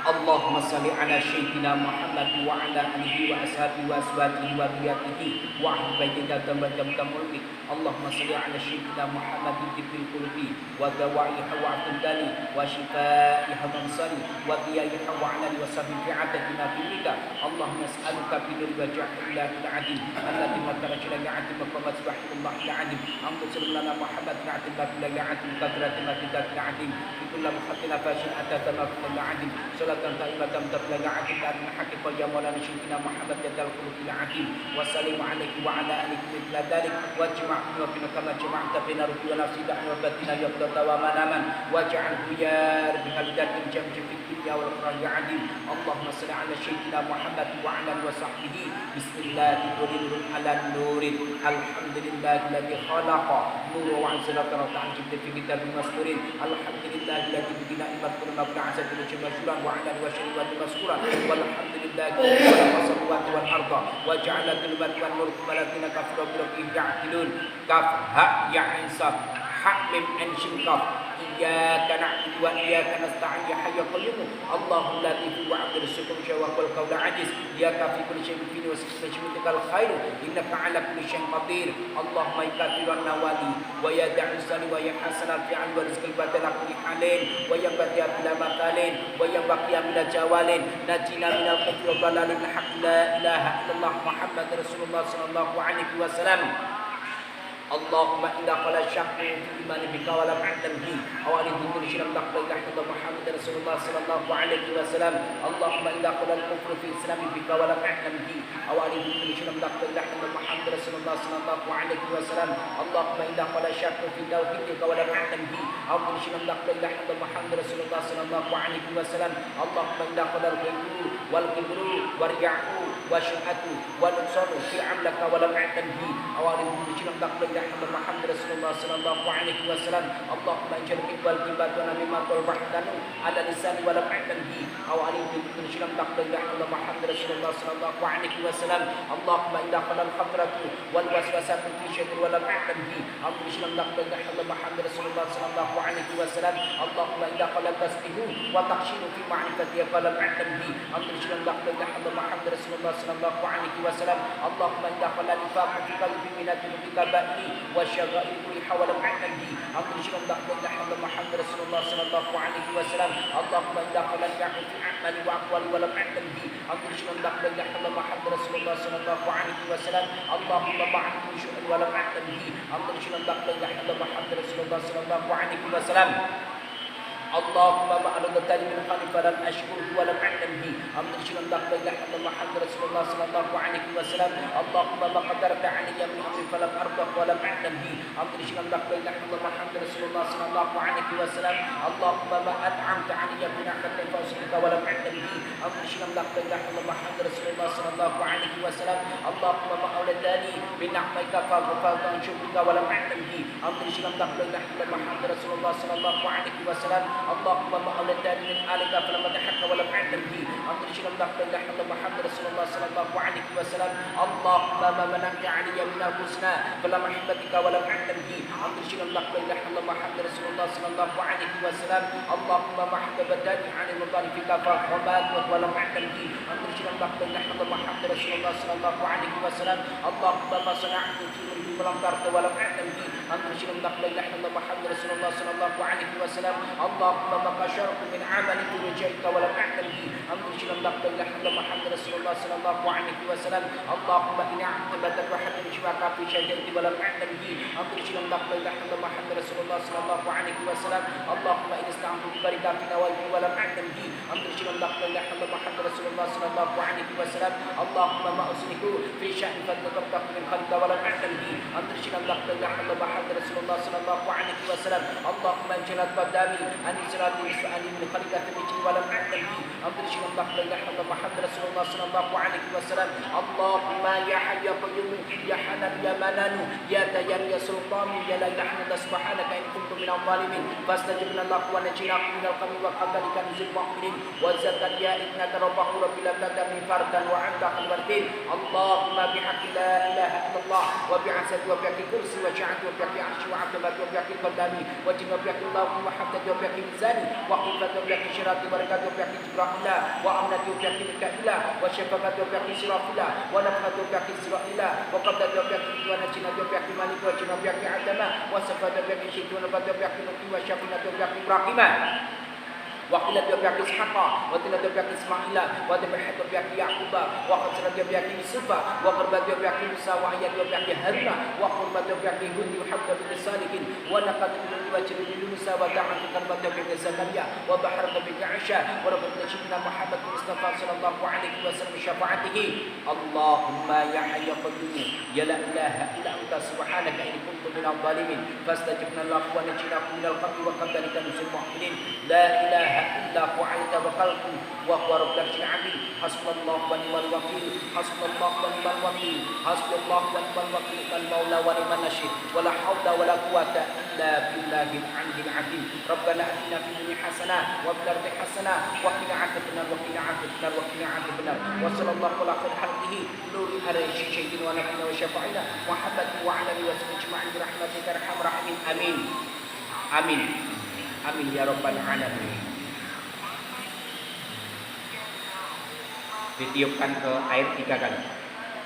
Allahumma salli ala sayyidina Muhammad wa ala alihi wa ashabihi wa azwajihi wa dhurriyyatihi wa ahli baitihi tamam mulki. Allahumma salli ala sayyidina Muhammad tibbil qulubi wa dawaiha wa atdali wa shifaiha mansari wa diyaha wa alali wa sabbi fi'atati ma fi'ika. Allahumma as'aluka bi nuril wajhil adil alladhi matarajila ya'adim wa subhanallah ya'adim amdu sallallahu Muhammad ya'adim la ya'adim qadratin ma fi'atin ya'adim bi kulli muhaddin fashin atata ma fi'atin ya'adim. صلاة قائمة تبلغ عقب أن حقق يا مولانا شيخنا محمد جد الخلق العظيم وسلم عليك وعلى آلك مثل ذلك واجمعنا وبنا كما جمعت بين روحي ونفسي دعنا وبدنا يقظة ومناما واجعله يا رب هلدات الجمع في الدنيا والآخرة يا عظيم اللهم صل على شيخنا محمد وعلى آله وصحبه بسم الله نور على النور الحمد لله الذي خلق نور وأنزل وتعالى جبت في كتاب مسطور الحمد لله الذي بنعمة كلنا وبعزة مشهورا وعلى وشريعة مسكورا والحمد لله الذي خلق السماوات والأرض وجعل الظلمات والنور ثم الذين كفروا بربهم يعدلون كف ها يا عيسى حمم عن شنقف إياك نعبد وإياك نستعين يا حي يا قيوم الله لا تفي وعبد السكم شواك والقول عجز إياك في كل شيء فيني وسكتك الخير إنك على كل شيء قدير اللهم يكثر النوالي ويا دعسني ويا حسن الفعل ورزق البدل كل حالين ويا بديع بلا مثالين ويا بقيا بلا جوالين نجينا من الكفر والضلال الحق لا إله إلا الله محمد رسول الله صلى الله عليه وسلم اللهم إذا قال الشك في الإيمان بك ولم أعلم به أو أن تنكر شيئا تقبل إلى محمد رسول الله صلى الله عليه وسلم اللهم إذا قال الكفر في الإسلام بك ولم أعلم به أو أن تنكر شيئا تقبل إلى محمد رسول الله صلى الله عليه وسلم اللهم إذا قال الشك في توحيدك ولم أعلم به أو تنكر شيئا تقبل إلى محمد رسول الله صلى الله عليه وسلم اللهم إذا قال الغيب والكبر والرياء والشهادة والنقصان في عملك ولم أعلم به أو أن تنكر شيئا تقبل محمد رسول الله صلى الله عليه وسلم اللهم اجعل اقبال عبادنا مما قربتنا على لسان ولم اعلم به او علم بكل شيء لم تقبل الا محمد رسول الله صلى الله عليه وسلم اللهم اذا قال الخطره والوسوسه في شيء ولم اعلم به او بكل شيء لم تقبل الا محمد رسول الله صلى الله عليه وسلم اللهم اذا قال التسبيح وتخشين في معرفتي فلم اعلم به او بكل شيء لم تقبل الا محمد رسول الله صلى الله عليه وسلم اللهم اذا قال النفاق في قلبي من الذنوب كبائر والشغائر كلها ولم أعلم به أمر شرم دخل لحظة محمد رسول الله صلى الله عليه وسلم اللهم إذا قال الجاهل في أعمالي وأقوالي ولم أعلم به أمر شرم دخل لحظة محمد رسول الله صلى الله عليه وسلم اللهم بعد كل شيء ولم أعلم به أمر شرم دخل لحظة محمد رسول الله صلى الله عليه وسلم اللهم ما أردت من خلف فلم أشكره ولم أعلم به أمر شرم دخل لحظة محمد رسول الله صلى الله عليه وسلم اللهم ما قدرت علي من أمر فلم أرضى ولم أعلم به أمر شرم دخل لحظة محمد رسول الله صلى الله عليه وسلم اللهم ما أنعمت علي من نعمة فأشكرك ولم أعلم به أمر شرم دخل لحظة محمد رسول الله صلى الله عليه وسلم اللهم ما أولدني من نعمتك فأغفرت عن شكرك ولم أعلم به أمر شرم دخل لحظة محمد رسول الله صلى الله عليه وسلم اللهم ما أولدني من آلك فلم أتحك ولم أعلم به أمر شرم دخل لحظة محمد رسول الله صلى الله عليه وسلم اللهم ما منعت علي من الحسنى فلم أحبتك ولم أعلم به أمر شرم دخل لحظة محمد رسول الله صلى الله عليه وسلم اللهم ما حببتني عن المطالبك فأخبات ولم أعلم به أمر شرم دخل لحظة محمد رسول الله صلى الله عليه وسلم اللهم ما صنعت في مريد ولم ترد ولم أعلم به أمر شرم دخل لحظة محمد رسول الله صلى الله عليه وسلم اللهم ما قشرت من عمل رجيت ولم أعلم به أمر شرم دخل لحظة محمد رسول الله صلى الله عليه وسلم اللهم إني أعتبتك وحد شفاك في شجرتي ولم أعلم به أمر شرم دخل لحظة محمد رسول الله صلى الله عليه وسلم اللهم إن استعنت ببرك في نوائبي ولم أعلم به أمر شرم دخل لحظة محمد رسول الله صلى الله عليه وسلم اللهم ما أسلك في شأن فتنطق من خلق ولم أعلم به أمر شرم دخل لحظة محمد رسول الله صلى الله عليه وسلم اللهم انجلت قدامي أن إسرائيل سؤالي من خلق في ولم أعلم به أمر شرم دخل لحظة محمد رسول الله صلى الله عليه وسلم اللهم يا حي يا قيوم يا حنان يا منان يا ديان يا سلطان يا لا إله إلا سبحانك إن كنت من الظالمين فاستجبنا الله ونجينا من القوم وقبلك نزل المؤمنين وزكريا إذ نادى ربه رب لا تذرني فردا وأنت خير الوارثين اللهم بحق لا إله إلا الله وبعزة وبحق كرسي وشعة وبحق عرش وعظمة وبحق قدامي وجن وبحق الله ومحبة وبحق ميزاني وقوة وبحق شراط وبركة وبحق جبرائيل وأمنة وبحق ميكائيل وشفقة وبحق إسرافيل ونفخة وبحق إسرائيل وقبضة وبحق ونجنة وبحق مالك وجن وبحق عدم وصفة وبحق شيط ونبات وبحق نقي وشفنة وبحق إبراهيم وقيل بحق إسحاق وقيل بحق إسماعيل وذبحت بحق يعقوب وقتل بحق يوسف وقربت بحق موسى وأيد بحق هارون وقربت بحق هود وحبد بن صالح ونقد بن وجر بن موسى ودعا قربت بحق زكريا وبحرت بحق عائشة وربط سيدنا محمد المصطفى صلى الله عليه وسلم شفاعته اللهم يا حي يا قيوم يا لا إله إلا أنت سبحانك إني كنت من الظالمين فاستجبنا له ونجيناكم من الغم وقبلك نسل المؤمنين لا إله إلا هو عليه توكلت وهو رب العرش العظيم حسبنا الله ونعم الوكيل حسبنا الله ونعم الوكيل حسبنا الله ونعم الوكيل المولى ونعم النصير ولا حول ولا قوة إلا بالله العلي العظيم ربنا آتنا في الدنيا حسنة وفي الآخرة حسنة وقنا عذاب النار وقنا عذاب النار وقنا عذاب النار وصلى الله على خير خلقه نور هذا الشيء ونبينا وشفعنا محمد وعلى آله وصحبه أجمعين برحمتك يا أرحم الراحمين آمين آمين آمين يا رب العالمين. Ditiupkan ke air 3 kali.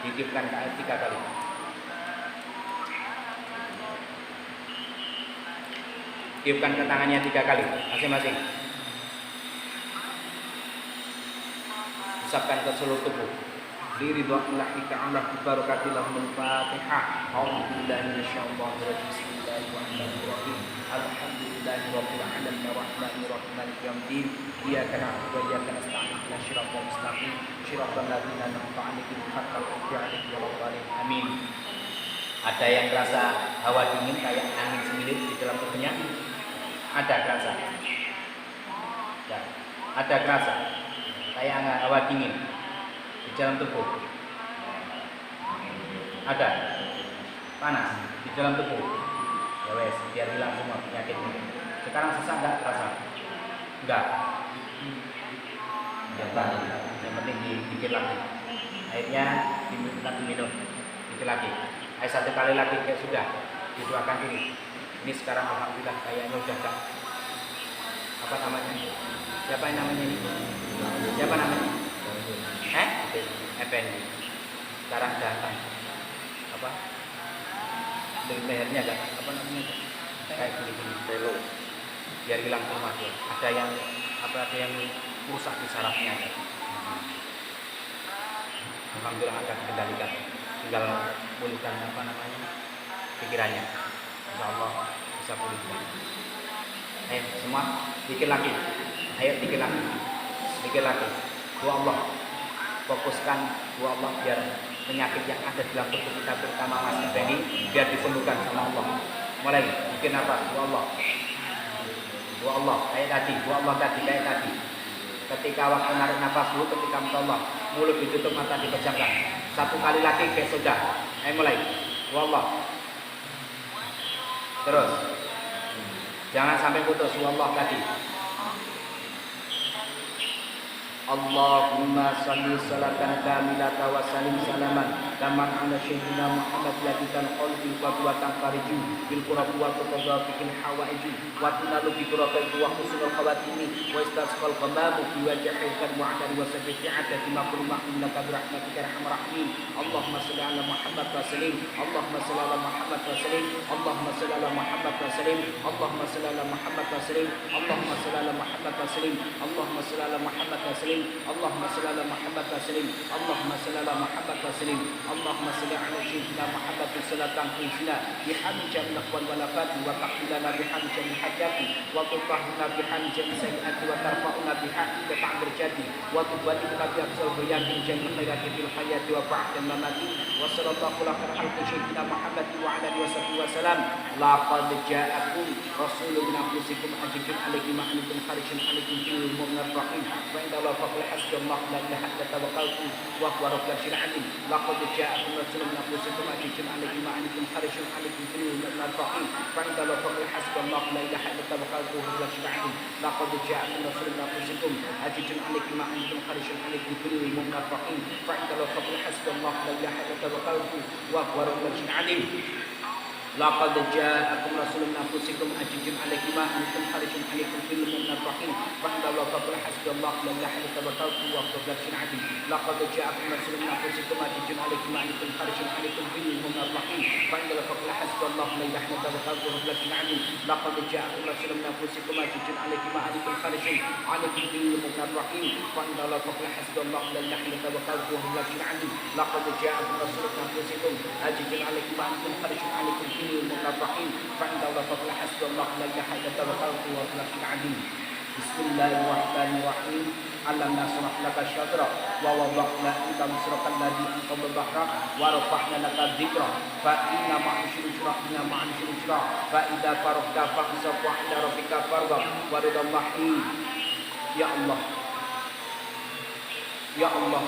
Ditiupkan ke air 3 kali. Tiupkan ke tangannya 3 kali masing-masing. Usapkan ke seluruh tubuh. Liridwa'illahi ta'ala bibarakatillahumul fatihah. A'udzubillahi minasyaitonir rajim. Bismillahirrahmanirrahim. Alhamdulillahi rabbil alamin arrahmanir rahim maliki yaumiddin. Iyyaka na'budu wa iyyaka nasta'in ihdinas siratal mustaqim siratal ladzina an'amta 'alaihim ghairil maghdubi 'alaihim waladdallin. Amin. Ada yang rasa hawa dingin kayak angin semilir di dalam tubuhnya? Ada kerasa? Ya. Ada kerasa kayak hawa dingin di dalam tubuh? Ada? Panas di dalam tubuh? Ya wes, biar hilang semua penyakitnya. Sekarang sesak enggak terasa? Enggak. Yang penting dikit lagi. Airnya diminum dikit lagi. Air 1 kali lagi kayak sudah didoakan ini. Ini sekarang alhamdulillah kayaknya udah enggak. Apa namanya? Siapa yang namanya ini? Siapa namanya? Effendi. Sekarang datang. Apa? Lehernya enggak apa namanya? Kayak gini-gini. Pelo. Biar hilang semua tuh. Ada yang rusak di sarafnya. Alhamdulillah akan dikendalikan. Tinggal pulihkan apa namanya? Pikirannya. Insyaallah bisa pulih. Ayo semua dikit lagi. Ayo dikit lagi. Dikit lagi. Doa Allah. Fokuskan doa Allah biar penyakit yang ada di dalam tubuh kita terutama Mas Effendi biar disembuhkan sama Allah. Mulai bikin apa? Doa Allah. Doa Allah kayak tadi, doa Allah tadi kayak tadi. Ketika waktu narik nafas dulu, ketika minta Allah, mulut ditutup, mata dipejamkan. 1 kali lagi kayak sudah. Ayo mulai. Doa Allah. Terus. Jangan sampai putus doa Allah tadi. Allahumma salli salatan kamilatan wa salim salaman Taman ala syahdina Muhammad Latikan qalbi wa buatan fariju Bil qurabu wa qutadha bikin hawaiju Wa tunalu bi qurabaitu wa husnul khawatimi Wa istasqal qamamu bi wajahilkan mu'adari wa sabifi'ata Bima kulumahum laka birahmatika rahman rahim Allahumma salli ala Muhammad wa salim Allahumma salli ala Muhammad wa salim Allahumma salli ala Muhammad wa salim Allahumma salli ala Muhammad wa salim Allahumma salli ala Muhammad wa salim Allahumma salli ala Muhammad wa salim Allahumma salli ala Muhammad wa salim Allahumma salli ala Muhammad wa salim Allahumma salli ala sayyidina Muhammad salatan qisna bihamdi jamil aqwal wal afati wa taqbilana bihamdi jamil hajati wa tutahhina bihamdi jamil sayyiati wa tarfa'una bihamdi ta'bir jadi wa tubadilna bi afsal bayatin jamil khairati fil hayati wa ba'da mamati wa sallallahu ala khalqi sayyidina Muhammad wa ala alihi wa sallam laqad ja'akum rasulun min anfusikum azizun alayhi ma antum harisun alaykum bil mu'minir rahim wa inna la faqul hasbunallahu la ilaha illa tawakkaltu wa huwa rabbul arsyil azim laqad ja'akum rasulun min anfusikum azizun alayhi ma antum harisun alaykum bil mu'minir rahim wa inna la faqul hasbunallahu la ilaha illa tawakkaltu wa huwa rabbul arsyil azim laqad ja'akum rasulun min anfusikum azizun alayhi ma antum harisun alaykum bil mu'minir rahim wa inna la faqul hasbunallahu la ilaha illa tawakkaltu wa huwa rabbul arsyil azim Laqad ja'akum rasulun min anfusikum azizun 'alaihi ma antum harisun 'alaikum bil mu'minina rahim. Fa inna Allaha qad hasbunallahu la ilaha illa huwa tawakkaltu wa huwa 'azim. Laqad ja'akum rasulun min anfusikum azizun 'alaihi ma antum harisun 'alaikum bil mu'minina rahim. Fa inna Allaha qad hasbunallahu la ilaha illa huwa tawakkaltu wa huwa 'azim. Laqad ja'akum rasulun min anfusikum azizun 'alaihi ma antum harisun 'alaikum bil mu'minina rahim. Fa inna Allaha qad hasbunallahu la ilaha illa huwa tawakkaltu wa huwa 'azim. Laqad ja'akum rasulun min anfusikum azizun 'alaihi ma antum harisun 'alaikum Rahim. Fa'indallahi qad hasbunallahu la ilaha illa huwa tawakkaltu wa huwa 'azim. Bismillahirrahmanirrahim. Alam nasrah laka syadra wa wada'na anka wizraka alladhi anqadha dhahrak wa rafa'na laka dhikra fa inna ma'al usri yusra fa idza faragta fansab wa ila rabbika farghab wa ridallahi. Ya Allah, ya Allah,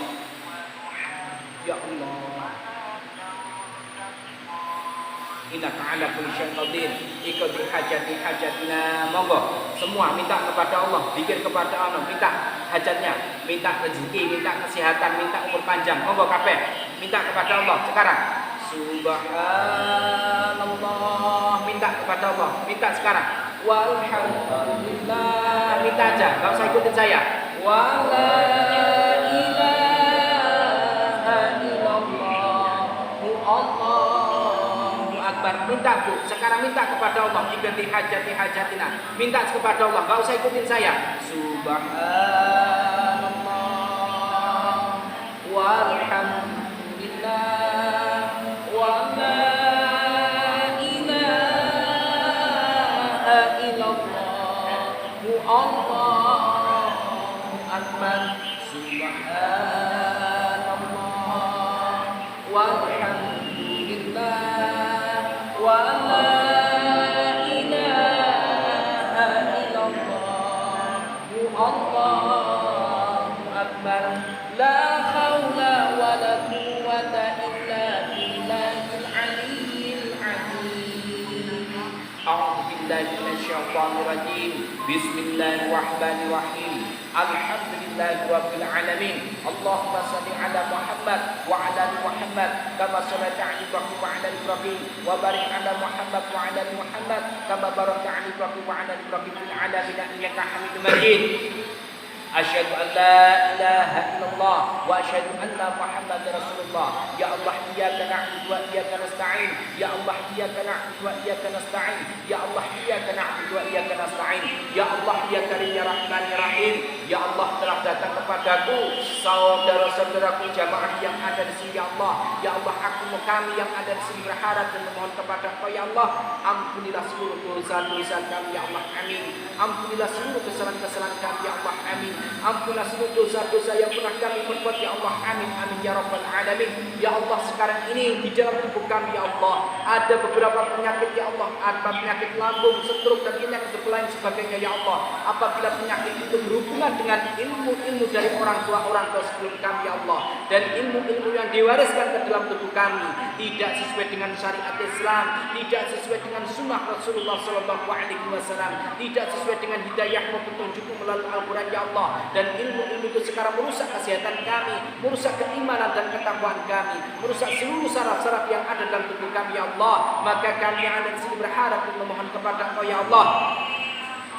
ya Allah, innaka ala kulli syai'in qadir. Ikuti hajatina. Monggo semua minta kepada Allah, zikir kepada Allah, minta hajatnya, minta rezeki, minta kesehatan, minta umur panjang. Monggo kabeh minta kepada Allah sekarang. Subhanallah, minta kepada Allah, minta sekarang. Walhamdulillah, minta aja, enggak usah ikutin saya. Wala ilaha illallah, Allahu akbar. Minta Bu, sekarang minta kepada Allah. Ikuti hajatina, minta kepada Allah, enggak usah ikutin saya. Subhanallah, walhamdulillah, wala ilaha illallah, Allahu akbar. Subhanallah, walhamdulillah, wala ilaha illallah, Allahu akbar. La haula wala quwwata illa billahil aliyyil azim. A'udzu billahi minasyaitonir rajim. Bismillahirrahmanirrahim. Alhamdulillahi rabbil alamin. Allahumma shalli ala Muhammad wa ala ali Muhammad kama shallaita ala Ibrahim wa ala ali Ibrahim wa barik ala Muhammad wa ala ali Muhammad kama barakta ala Ibrahim wa ala ali Ibrahim fil alamin innaka Hamidum Majid. Asyhadu an la ilaha illallah wa asyhadu anna Muhammadar Rasulullah. Ya Allah, iyyaka na'budu wa iyyaka nasta'in. Ya Allah, iyyaka na'budu wa iyyaka nasta'in. Ya Allah, iyyaka na'budu wa iyyaka nasta'in. Ya Allah, ya Karim ya Rahman ya Rahim. Ya Allah, telah datang kepadaku saudara-saudaraku jamaah yang ada di sini ya Allah. Ya Allah, aku kami yang ada di sini berharap dan memohon kepada Engkau ya Allah. Ampunilah seluruh dosa-dosa kami ya Allah. Amin. Ampunilah seluruh kesalahan-kesalahan kami ya Allah. Amin. Ampunilah seluruh dosa-dosa yang pernah kami perbuat ya Allah. Amin. Amin ya Rabbal Alamin. Ya Allah, sekarang ini di dalam tubuh kami ya Allah ada beberapa penyakit ya Allah. Ada penyakit lambung, stroke dan penyakit lain sebagainya ya Allah. Apabila penyakit itu berhubungan dengan ilmu-ilmu dari orang tua sebelum kami ya Allah, dan ilmu-ilmu yang diwariskan ke dalam tubuh kami tidak sesuai dengan syariat Islam, tidak sesuai dengan sunnah Rasulullah SAW, tidak sesuai dengan hidayah maupun petunjukmu melalui Al-Quran ya Allah. Dan ilmu-ilmu itu sekarang merusak kesehatan kami, merusak keimanan dan ketakwaan kami, merusak seluruh saraf-saraf yang ada dalam tubuh kami ya Allah. Maka kami yang ada di sini berharap dan memohon kepada Engkau ya Allah,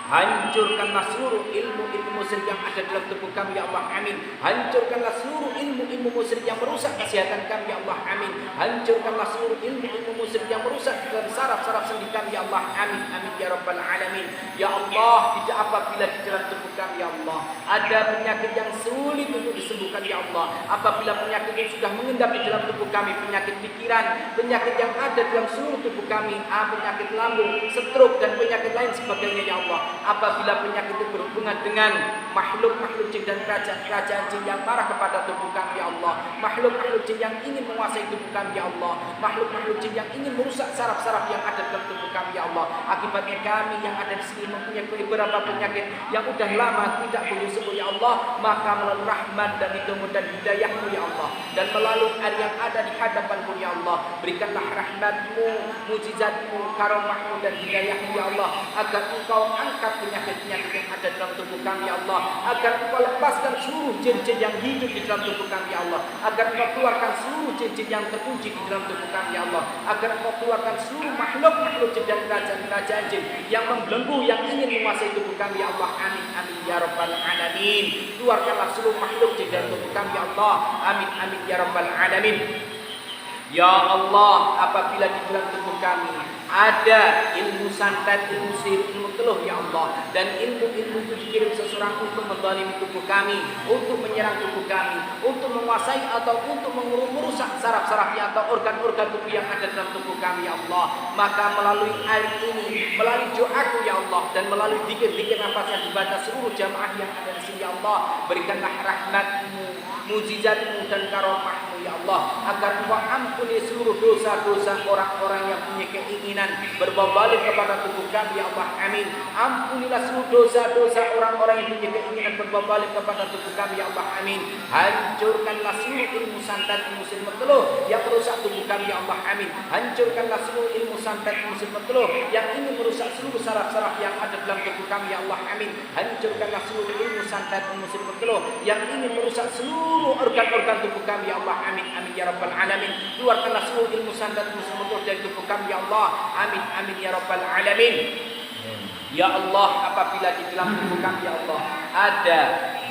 hancurkanlah seluruh ilmu-ilmu musyrik yang ada dalam tubuh kami ya Allah. Amin. Hancurkanlah seluruh ilmu-ilmu musyrik yang merusak kesehatan kami ya Allah. Amin. Hancurkanlah seluruh ilmu-ilmu musyrik yang merusak saraf-saraf sendi kami ya Allah. Amin. Amin ya Rabbal Alamin. Ya Allah, tidak apabila di dalam tubuh kami ya Allah ada penyakit yang sulit untuk disembuhkan ya Allah. Apabila penyakit itu sudah mengendap di dalam tubuh kami, penyakit pikiran, penyakit yang ada dalam seluruh tubuh kami, penyakit lambung, stroke dan penyakit lain sebagainya ya Allah. Apabila penyakit itu berhubungan dengan makhluk-makhluk jin dan kerajaan jin yang marah kepada tubuh kami ya Allah, makhluk-makhluk jin yang ingin menguasai tubuh kami ya Allah, makhluk-makhluk jin yang ingin merusak saraf-saraf yang ada dalam tubuh kami ya Allah. Akibatnya kami yang ada di sini mempunyai beberapa penyakit yang sudah lama tidak boleh sembuh ya Allah. Maka melalui rahmat dan ridhamu dan hidayahmu ya Allah, dan melalui air yang ada di hadapanmu ya Allah, berikanlah rahmatmu, mujizatmu, karomahmu dan hidayahmu ya Allah, agar engkau angkat penyakit-penyakit yang ada dalam tubuh kami ya Allah, agar engkau lepaskan seluruh jin-jin yang hidup di dalam tubuh kami ya Allah, agar engkau keluarkan seluruh jin-jin yang terkunci di dalam tubuh kami ya Allah, agar engkau keluarkan seluruh makhluk-makhluk jin dan kerajaan-kerajaan jin yang membelenggu, yang ingin menguasai tubuh kami ya Allah. Amin amin ya rabbal alamin. Keluarkanlah seluruh makhluk jin dan tubuh kami ya Allah. Amin amin ya rabbal alamin. Ya Allah, apabila di dalam tubuh kami ada ilmu santet, ilmu sihir, ilmu teluh ya Allah, dan ilmu-ilmu itu dikirim seseorang untuk menzalimi tubuh kami, untuk menyerang tubuh kami, untuk menguasai atau untuk merusak saraf-sarafnya atau organ-organ tubuh yang ada dalam tubuh kami ya Allah, maka melalui air ini, melalui doaku ya Allah, dan melalui zikir-zikir nafas yang dibaca seluruh jamaah yang ada di sini ya Allah, berikanlah rahmatmu, mujizatmu dan karomahmu ya Allah, agar engkau ampuni seluruh dosa-dosa orang-orang yang punya keinginan berbuat balik kepada tubuh kami ya Allah. Amin. Ampunilah seluruh dosa-dosa orang-orang yang punya keinginan berbuat balik kepada tubuh kami ya Allah. Amin. Hancurkanlah seluruh ilmu santet, ilmu sihir teluh yang merusak tubuh kami ya Allah. Amin. Hancurkanlah seluruh ilmu santet, ilmu sihir teluh yang ingin merusak seluruh saraf-saraf yang ada dalam tubuh kami ya Allah. Amin. Hancurkanlah seluruh ilmu santet, ilmu sihir teluh yang ingin merusak seluruh organ-organ tubuh kami ya Allah. Amin amin ya rabbal alamin. Keluarkanlah seluruh ilmu santet, ilmu sihir teluh dari tubuh kami ya Allah. Amin amin ya rabbal alamin. Ya Allah, apabila di dalam tubuh kami ya Allah ada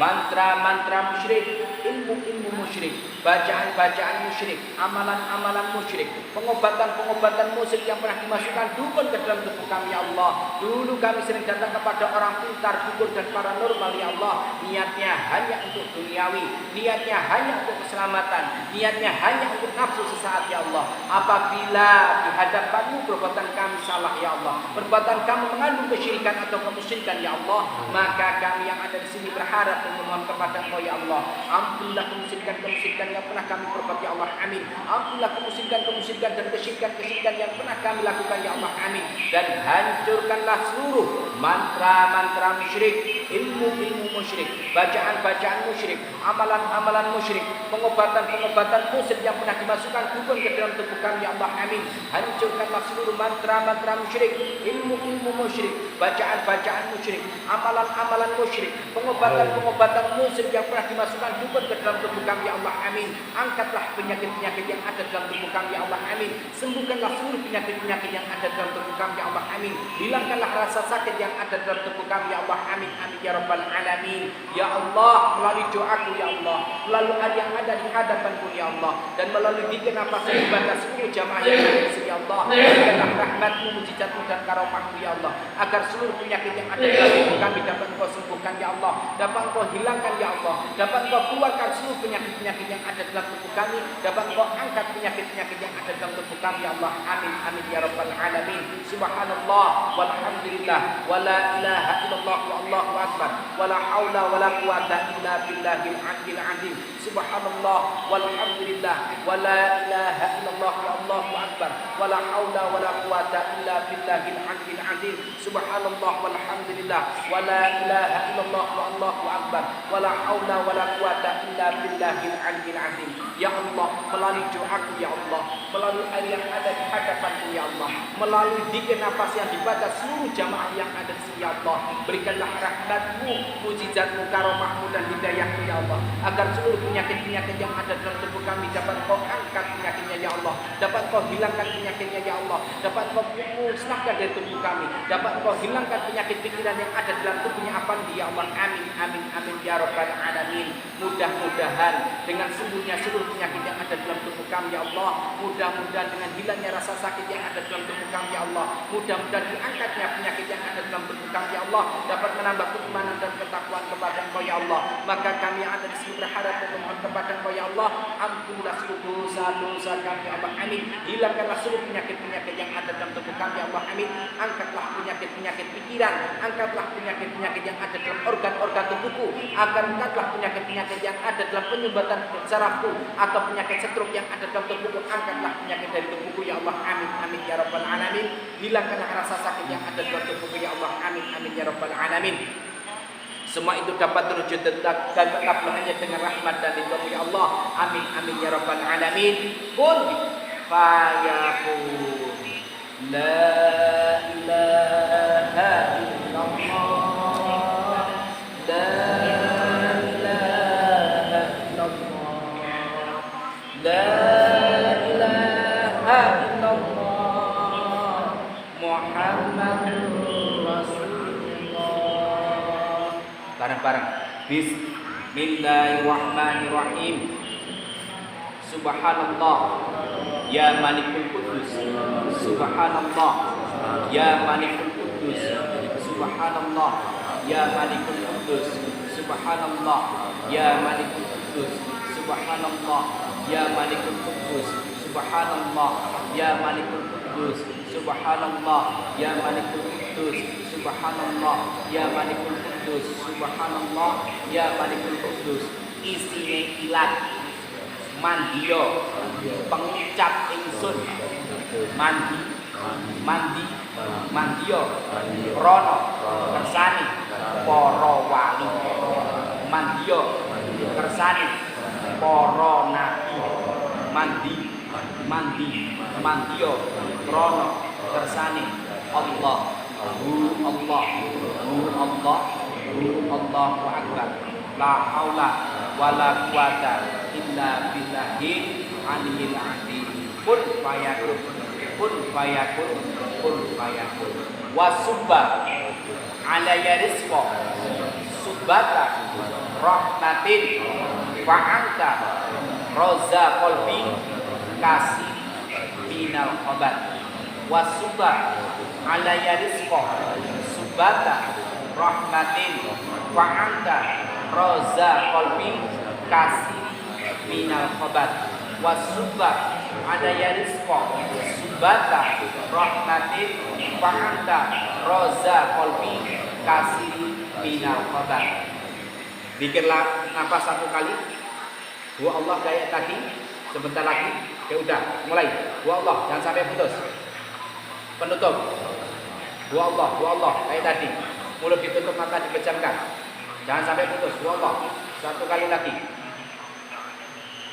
mantra-mantra musyrik, ilmu-ilmu musyrik, bacaan-bacaan musyrik, amalan-amalan musyrik, pengobatan-pengobatan musyrik yang pernah dimasukkan dukun ke dalam tubuh kami ya Allah. Dulu kami sering datang kepada orang pintar, dukun dan paranormal ya Allah, niatnya hanya untuk duniawi, niatnya hanya untuk keselamatan, niatnya hanya untuk nafsu sesaat ya Allah. Apabila di hadapanmu perbuatan kami salah ya Allah, perbuatan kami mengandung kesyirikan atau kemusyrikan ya Allah, maka kami yang ada di sini berharap dan memohon kepada Engkau ya Allah, ampunilah kemusyrikan-kemusyrikan yang pernah kami perbuat ya Allah. Amin. Ampunilah kemusyrikan-kemusyrikan dan kesyirikan-kesyirikan yang pernah kami lakukan ya Allah. Amin. Dan hancurkanlah seluruh mantra-mantra musyrik, ilmu-ilmu musyrik, bacaan-bacaan musyrik, amalan-amalan musyrik, pengobatan-pengobatan musyrik yang pernah dimasukkan dukun ke dalam tubuh kami ya Allah. Amin. Hancurkanlah seluruh mantra-mantra musyrik, ilmu-ilmu musyrik, bacaan-bacaan musyrik, amalan-amalan musyrik, pengobatan-pengobatan musyrik yang pernah dimasukkan dukun ke dalam tubuh kami ya Allah. Amin. Angkatlah penyakit-penyakit yang ada dalam tubuh kami ya Allah. Amin. Sembuhkanlah seluruh penyakit-penyakit yang ada dalam tubuh kami ya Allah. Amin. Hilangkanlah rasa sakit yang ada dalam tubuh kami ya Allah. Amin amin ya rabbal alamin. Ya Allah, melalui doaku ya Allah, melalui air yang ada di hadapanku ya Allah, dan melalui zikir nafas yang dibaca seluruh jamaah yang ada di sini ya Allah, berikanlah rahmatmu, mujizatmu dan karomahmu ya Allah, agar seluruh penyakit yang ada dalam tubuh kami dapat Engkau sembuhkan ya Allah, dapat Engkau hilangkan ya Allah, dapat Engkau keluarkan seluruh penyakit-penyakit yang ada dalam tubuh kami, dapat Engkau angkat penyakit-penyakit yang ada dalam tubuh kami ya Allah. Amin amin ya rabbal alamin. Subhanallah walhamdulillah wala ilaha illallah wallahu akbar wala haula wala quwata illa billahil aliyil azim. Subhanallah walhamdulillah wala ilaha illallah wallahu akbar wala haula wala quwata illa billahil aliyil azim. Subhanallah walhamdulillah wala ilaha illallah wallahu akbar wala haula wala quwata illa billahil aliyil azim. Ya Allah, melalui doaku ya Allah, melalui air yang ada di hadapanku ya Allah, melalui zikir nafas yang dibaca seluruh jamaah yang ada di sini ya Allah, berikanlah rahmatmu, mujizatmu, karomahmu dan hidayahmu ya Allah, agar seluruh penyakit-penyakit yang ada dalam tubuh kami dapat Kau angkat penyakitnya ya Allah, dapat Kau hilangkan penyakitnya ya Allah, dapat Kau musnahkan dari tubuh kami, dapat Kau hilangkan penyakit pikiran yang ada dalam tubuhnya apa ya Allah. Amin amin amin ya rabbal alamin. Mudah-mudahan dengan sembuhnya seluruh penyakit yang ada dalam tubuh kami ya Allah, mudah-mudahan dengan hilangnya rasa sakit yang ada dalam tubuh kami ya Allah, mudah-mudahan diangkatnya penyakit yang ada dalam tubuh kami ya Allah, dapat menambah keimanan dan ketakwaan kepada Engkau ya Allah. Maka kami yang ada di sini berharap dan memohon kepada Engkau ya Allah, ampunilah seluruh dosa-dosa kami ya Allah. Amin. Hilangkanlah seluruh penyakit-penyakit yang ada dalam tubuh kami ya Allah. Amin. Angkatlah penyakit-penyakit pikiran, angkatlah penyakit-penyakit yang ada dalam organ-organ tubuhku, angkatlah penyakit-penyakit yang ada dalam penyumbatan sarafku atau penyakit stroke yang ada dalam tubuhku, angkatlah penyakit dari tubuhku ya Allah. Amin amin ya rabbal alamin. Hilangkanlah rasa sakit yang ada dalam tubuhku ya Allah. Amin amin ya rabbal alamin. Semua itu dapat terwujud dan terkabul hanya dengan rahmat dan ridho ya Allah. Amin amin ya rabbal alamin. Kun fayakun. La ilaha illallah. La ilaha illallah. La ilaha illallah. Muhammadur Rasulullah. Bareng-bareng. Bismillahirrahmanirrahim. Subhanallah ya Malikul Qudus. Subhanallah ya Malikul Qudus. Subhanallah ya Malikul Qudus. Subhanallah ya Malikul Qudus. Subhanallah ya Malikul Qudus. Subhanallah ya Malikul Qudus. Subhanallah ya Malikul Qudus. Subhanallah ya Malikul Qudus. Subhanallah ya Malikul Qudus. Isine ilat mandiyo pengucap ingsun mandiyo rono kersani para wali mandiyo kersani para nabi mandiyo rono kersani Allah Allahu akbar la haula wala quwata illa billahil aliyil azim. Kun fayakun wasubba alayya rizqa subbata rahmatin wa anta roza qalbi kasih minal khabat wasubba alayya rizqa subbata rahmatin wa anta roza qalbi kasih minal khabat wasubba alayya rizqa subbata rahmatin wa anta roza qalbi kasih minal khabat. Bikinlah nafas satu kali. Dua Allah kayak tadi. Sebentar lagi. Ya udah, mulai. Dua Allah, jangan sampai putus. Penutup. Dua Allah kayak tadi. Mulut ditutup, mata dipejamkan. Jangan sampai putus. Dua Allah. Satu kali lagi.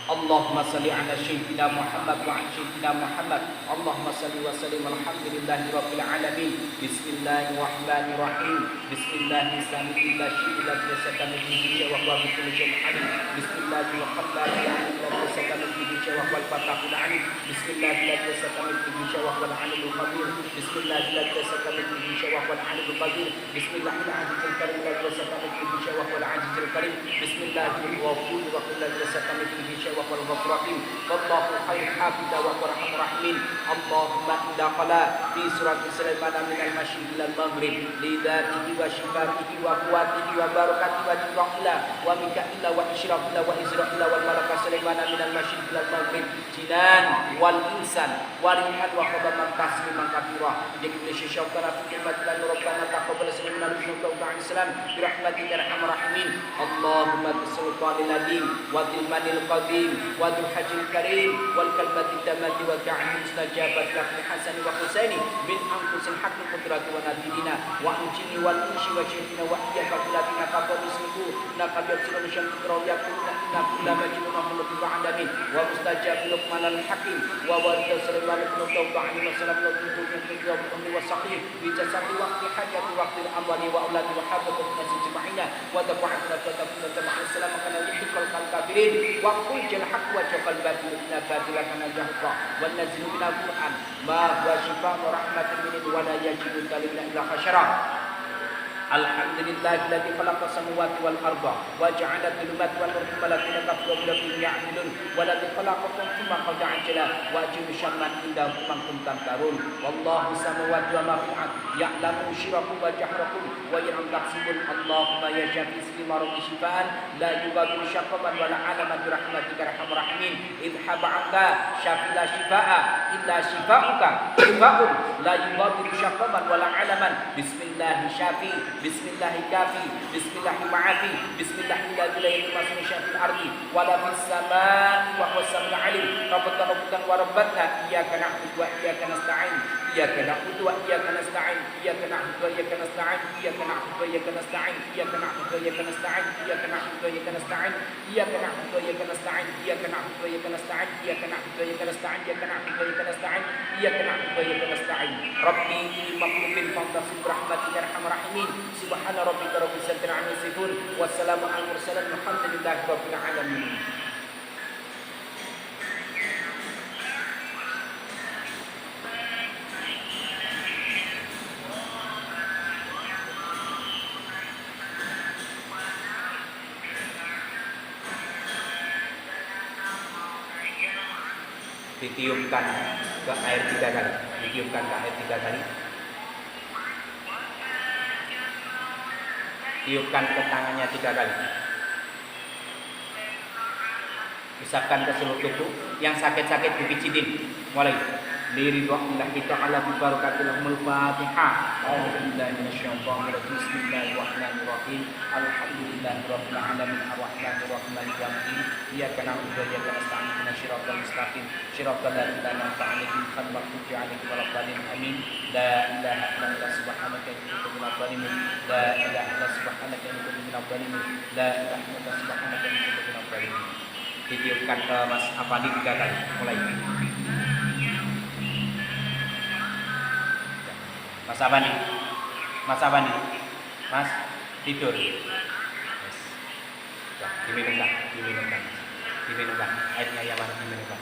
Allahumma salli ala sayyidina Muhammad wa ala sayyidina Muhammad. Allahumma salli wa sallim alhamdulillahi rabbil alamin. Bismillahirrahmanirrahim. Bismillahirrahmanirrahim. La ilaha illallah wa huwa bi kulli shay'in alim. Bismillahirrahmanirrahim. La ilaha illallah wa huwa al-fatahul alim. Bismillahirrahmanirrahim wa huwa al-alimul khabir. Bismillahirrahmanirrahim wa huwa al-alimul qadir. Bismillahirrahmanirrahim wa huwa al-azizul karim. Bismillahirrahmanirrahim wa huwa al-ghafurur وهو الغفور الرحيم والله خير حافظا وهو ارحم الراحمين. اللهم إذا قال في سورة سليمان من المشرق إلى المغرب لذاته وشفائه وقوته وبركاته وذكره وميكائيل وإشرافيل وإسرائيل والملك سليمان من المشرق إلى المغرب جنان والإنسان وريحان وخبما تسليما كثيرا لكل شوكنا في كلمة الله ربنا تقبل سليمان منك وعن السلام برحمتك يا أرحم الراحمين. اللهم بالسلطان العظيم وبالمن القديم وذو الحج الكريم والكلمة التامة والدعاء المستجابة لكل حسن وحسين من أنفس الحق القدرة ونبينا وأنجني والإنش وشيخنا وإياك بلادنا قبل اسمه نقل يبصر مشان تكره يقولون إن كل مجنون محمد العالمين ومستجاب لقمان الحكيم ووالد سليمان بن داود عليه السلام والأمن والصقيم بجسد وقت حاجة وقت الأموال وأولاد وحافظ الناس أجمعين ودفعتنا فتكون مع السلام كان يحق الكافرين وقل الحق وجب الباطل من الباطل كما جهقا والنزل من القرآن ما هو شفاء ورحمة منه ولا يجب الظالمين إلا خشرا. Alhamdulillah alladzi khalaqa samawati wal arda wa ja'ala adh-dhulumati wan nur thumma alladhina kafaru bi rabbihim ya'dilun walladzi khalaqakum thumma qada ajala wa ajibu syamman indahu man kuntum tarun wallahu samawati wa ma fil ard ya'lamu sirrakum wa jahrakum wa ya'lamu taqsibun. Allahumma ya syafi ismi marad shifaan la yughadiru syaqaban wa la alaman bi rahmatika arhamar rahimin idhhab 'anka syafi la shifaa illa shifauka shifaa'un la yughadiru syaqaban wa la alaman. Bismillah syafi Bismillahi kafi, Bismillahi ma'afi, Bismillahi la ilaha illa huwa fil ardi wa la fis samaa'i wa huwas samiul 'aliim. Rabbana wa rabbatna iyyaka na'budu wa iyyaka nasta'in. Iyyaka na'budu wa iyyaka nasta'in. Iyyaka na'budu wa iyyaka nasta'in. Iyyaka na'budu wa iyyaka nasta'in. Iyyaka na'budu wa iyyaka nasta'in. Iyyaka na'budu wa iyyaka nasta'in. Iyyaka na'budu wa iyyaka nasta'in. Iyyaka na'budu wa iyyaka nasta'in. Iyyaka na'budu wa iyyaka nasta'in. Iyyaka na'budu wa iyyaka nasta'in. Iyyaka na'budu wa iyyaka nasta'in. Rabbi inni maghlubin fantasib rahmatika arhamar rahimin. Subhana rabbika rabbil izzati amma yasifun. Wassalamu alal mursalin. Alhamdulillahi rabbil alamin. Ditiupkan ke air 3 kali. Ditiupkan ke air 3 kali. Tiupkan ke tangannya 3 kali. Usapkan ke seluruh tubuh. Yang sakit-sakit dipijitin. Mulai. Liridwa'illahi ta'ala bibarakatillahumul fatihah. A'udzubillahi minasyaitonir rajim. Bismillahirrahmanirrahim. Alhamdulillahi rabbil alamin arrahmanir rahim maliki yaumiddin. Iyyaka na'budu wa iyyaka nasta'in ihdinas siratal mustaqim siratal ladzina an'amta 'alaihim ghairil maghdubi 'alaihim waladdallin amin. La ilaha illa anta subhanaka inni kuntu minadh dhalimin. La ilaha illa subhanaka inni kuntu minadh dhalimin. La ilaha illa subhanaka inni kuntu minadh dhalimin. Ditiupkan ke Mas Afandi 3 kali. Mulai. Mas Afandi, Mas tidur. Yes. Diminumkan. Airnya yang mana diminumkan.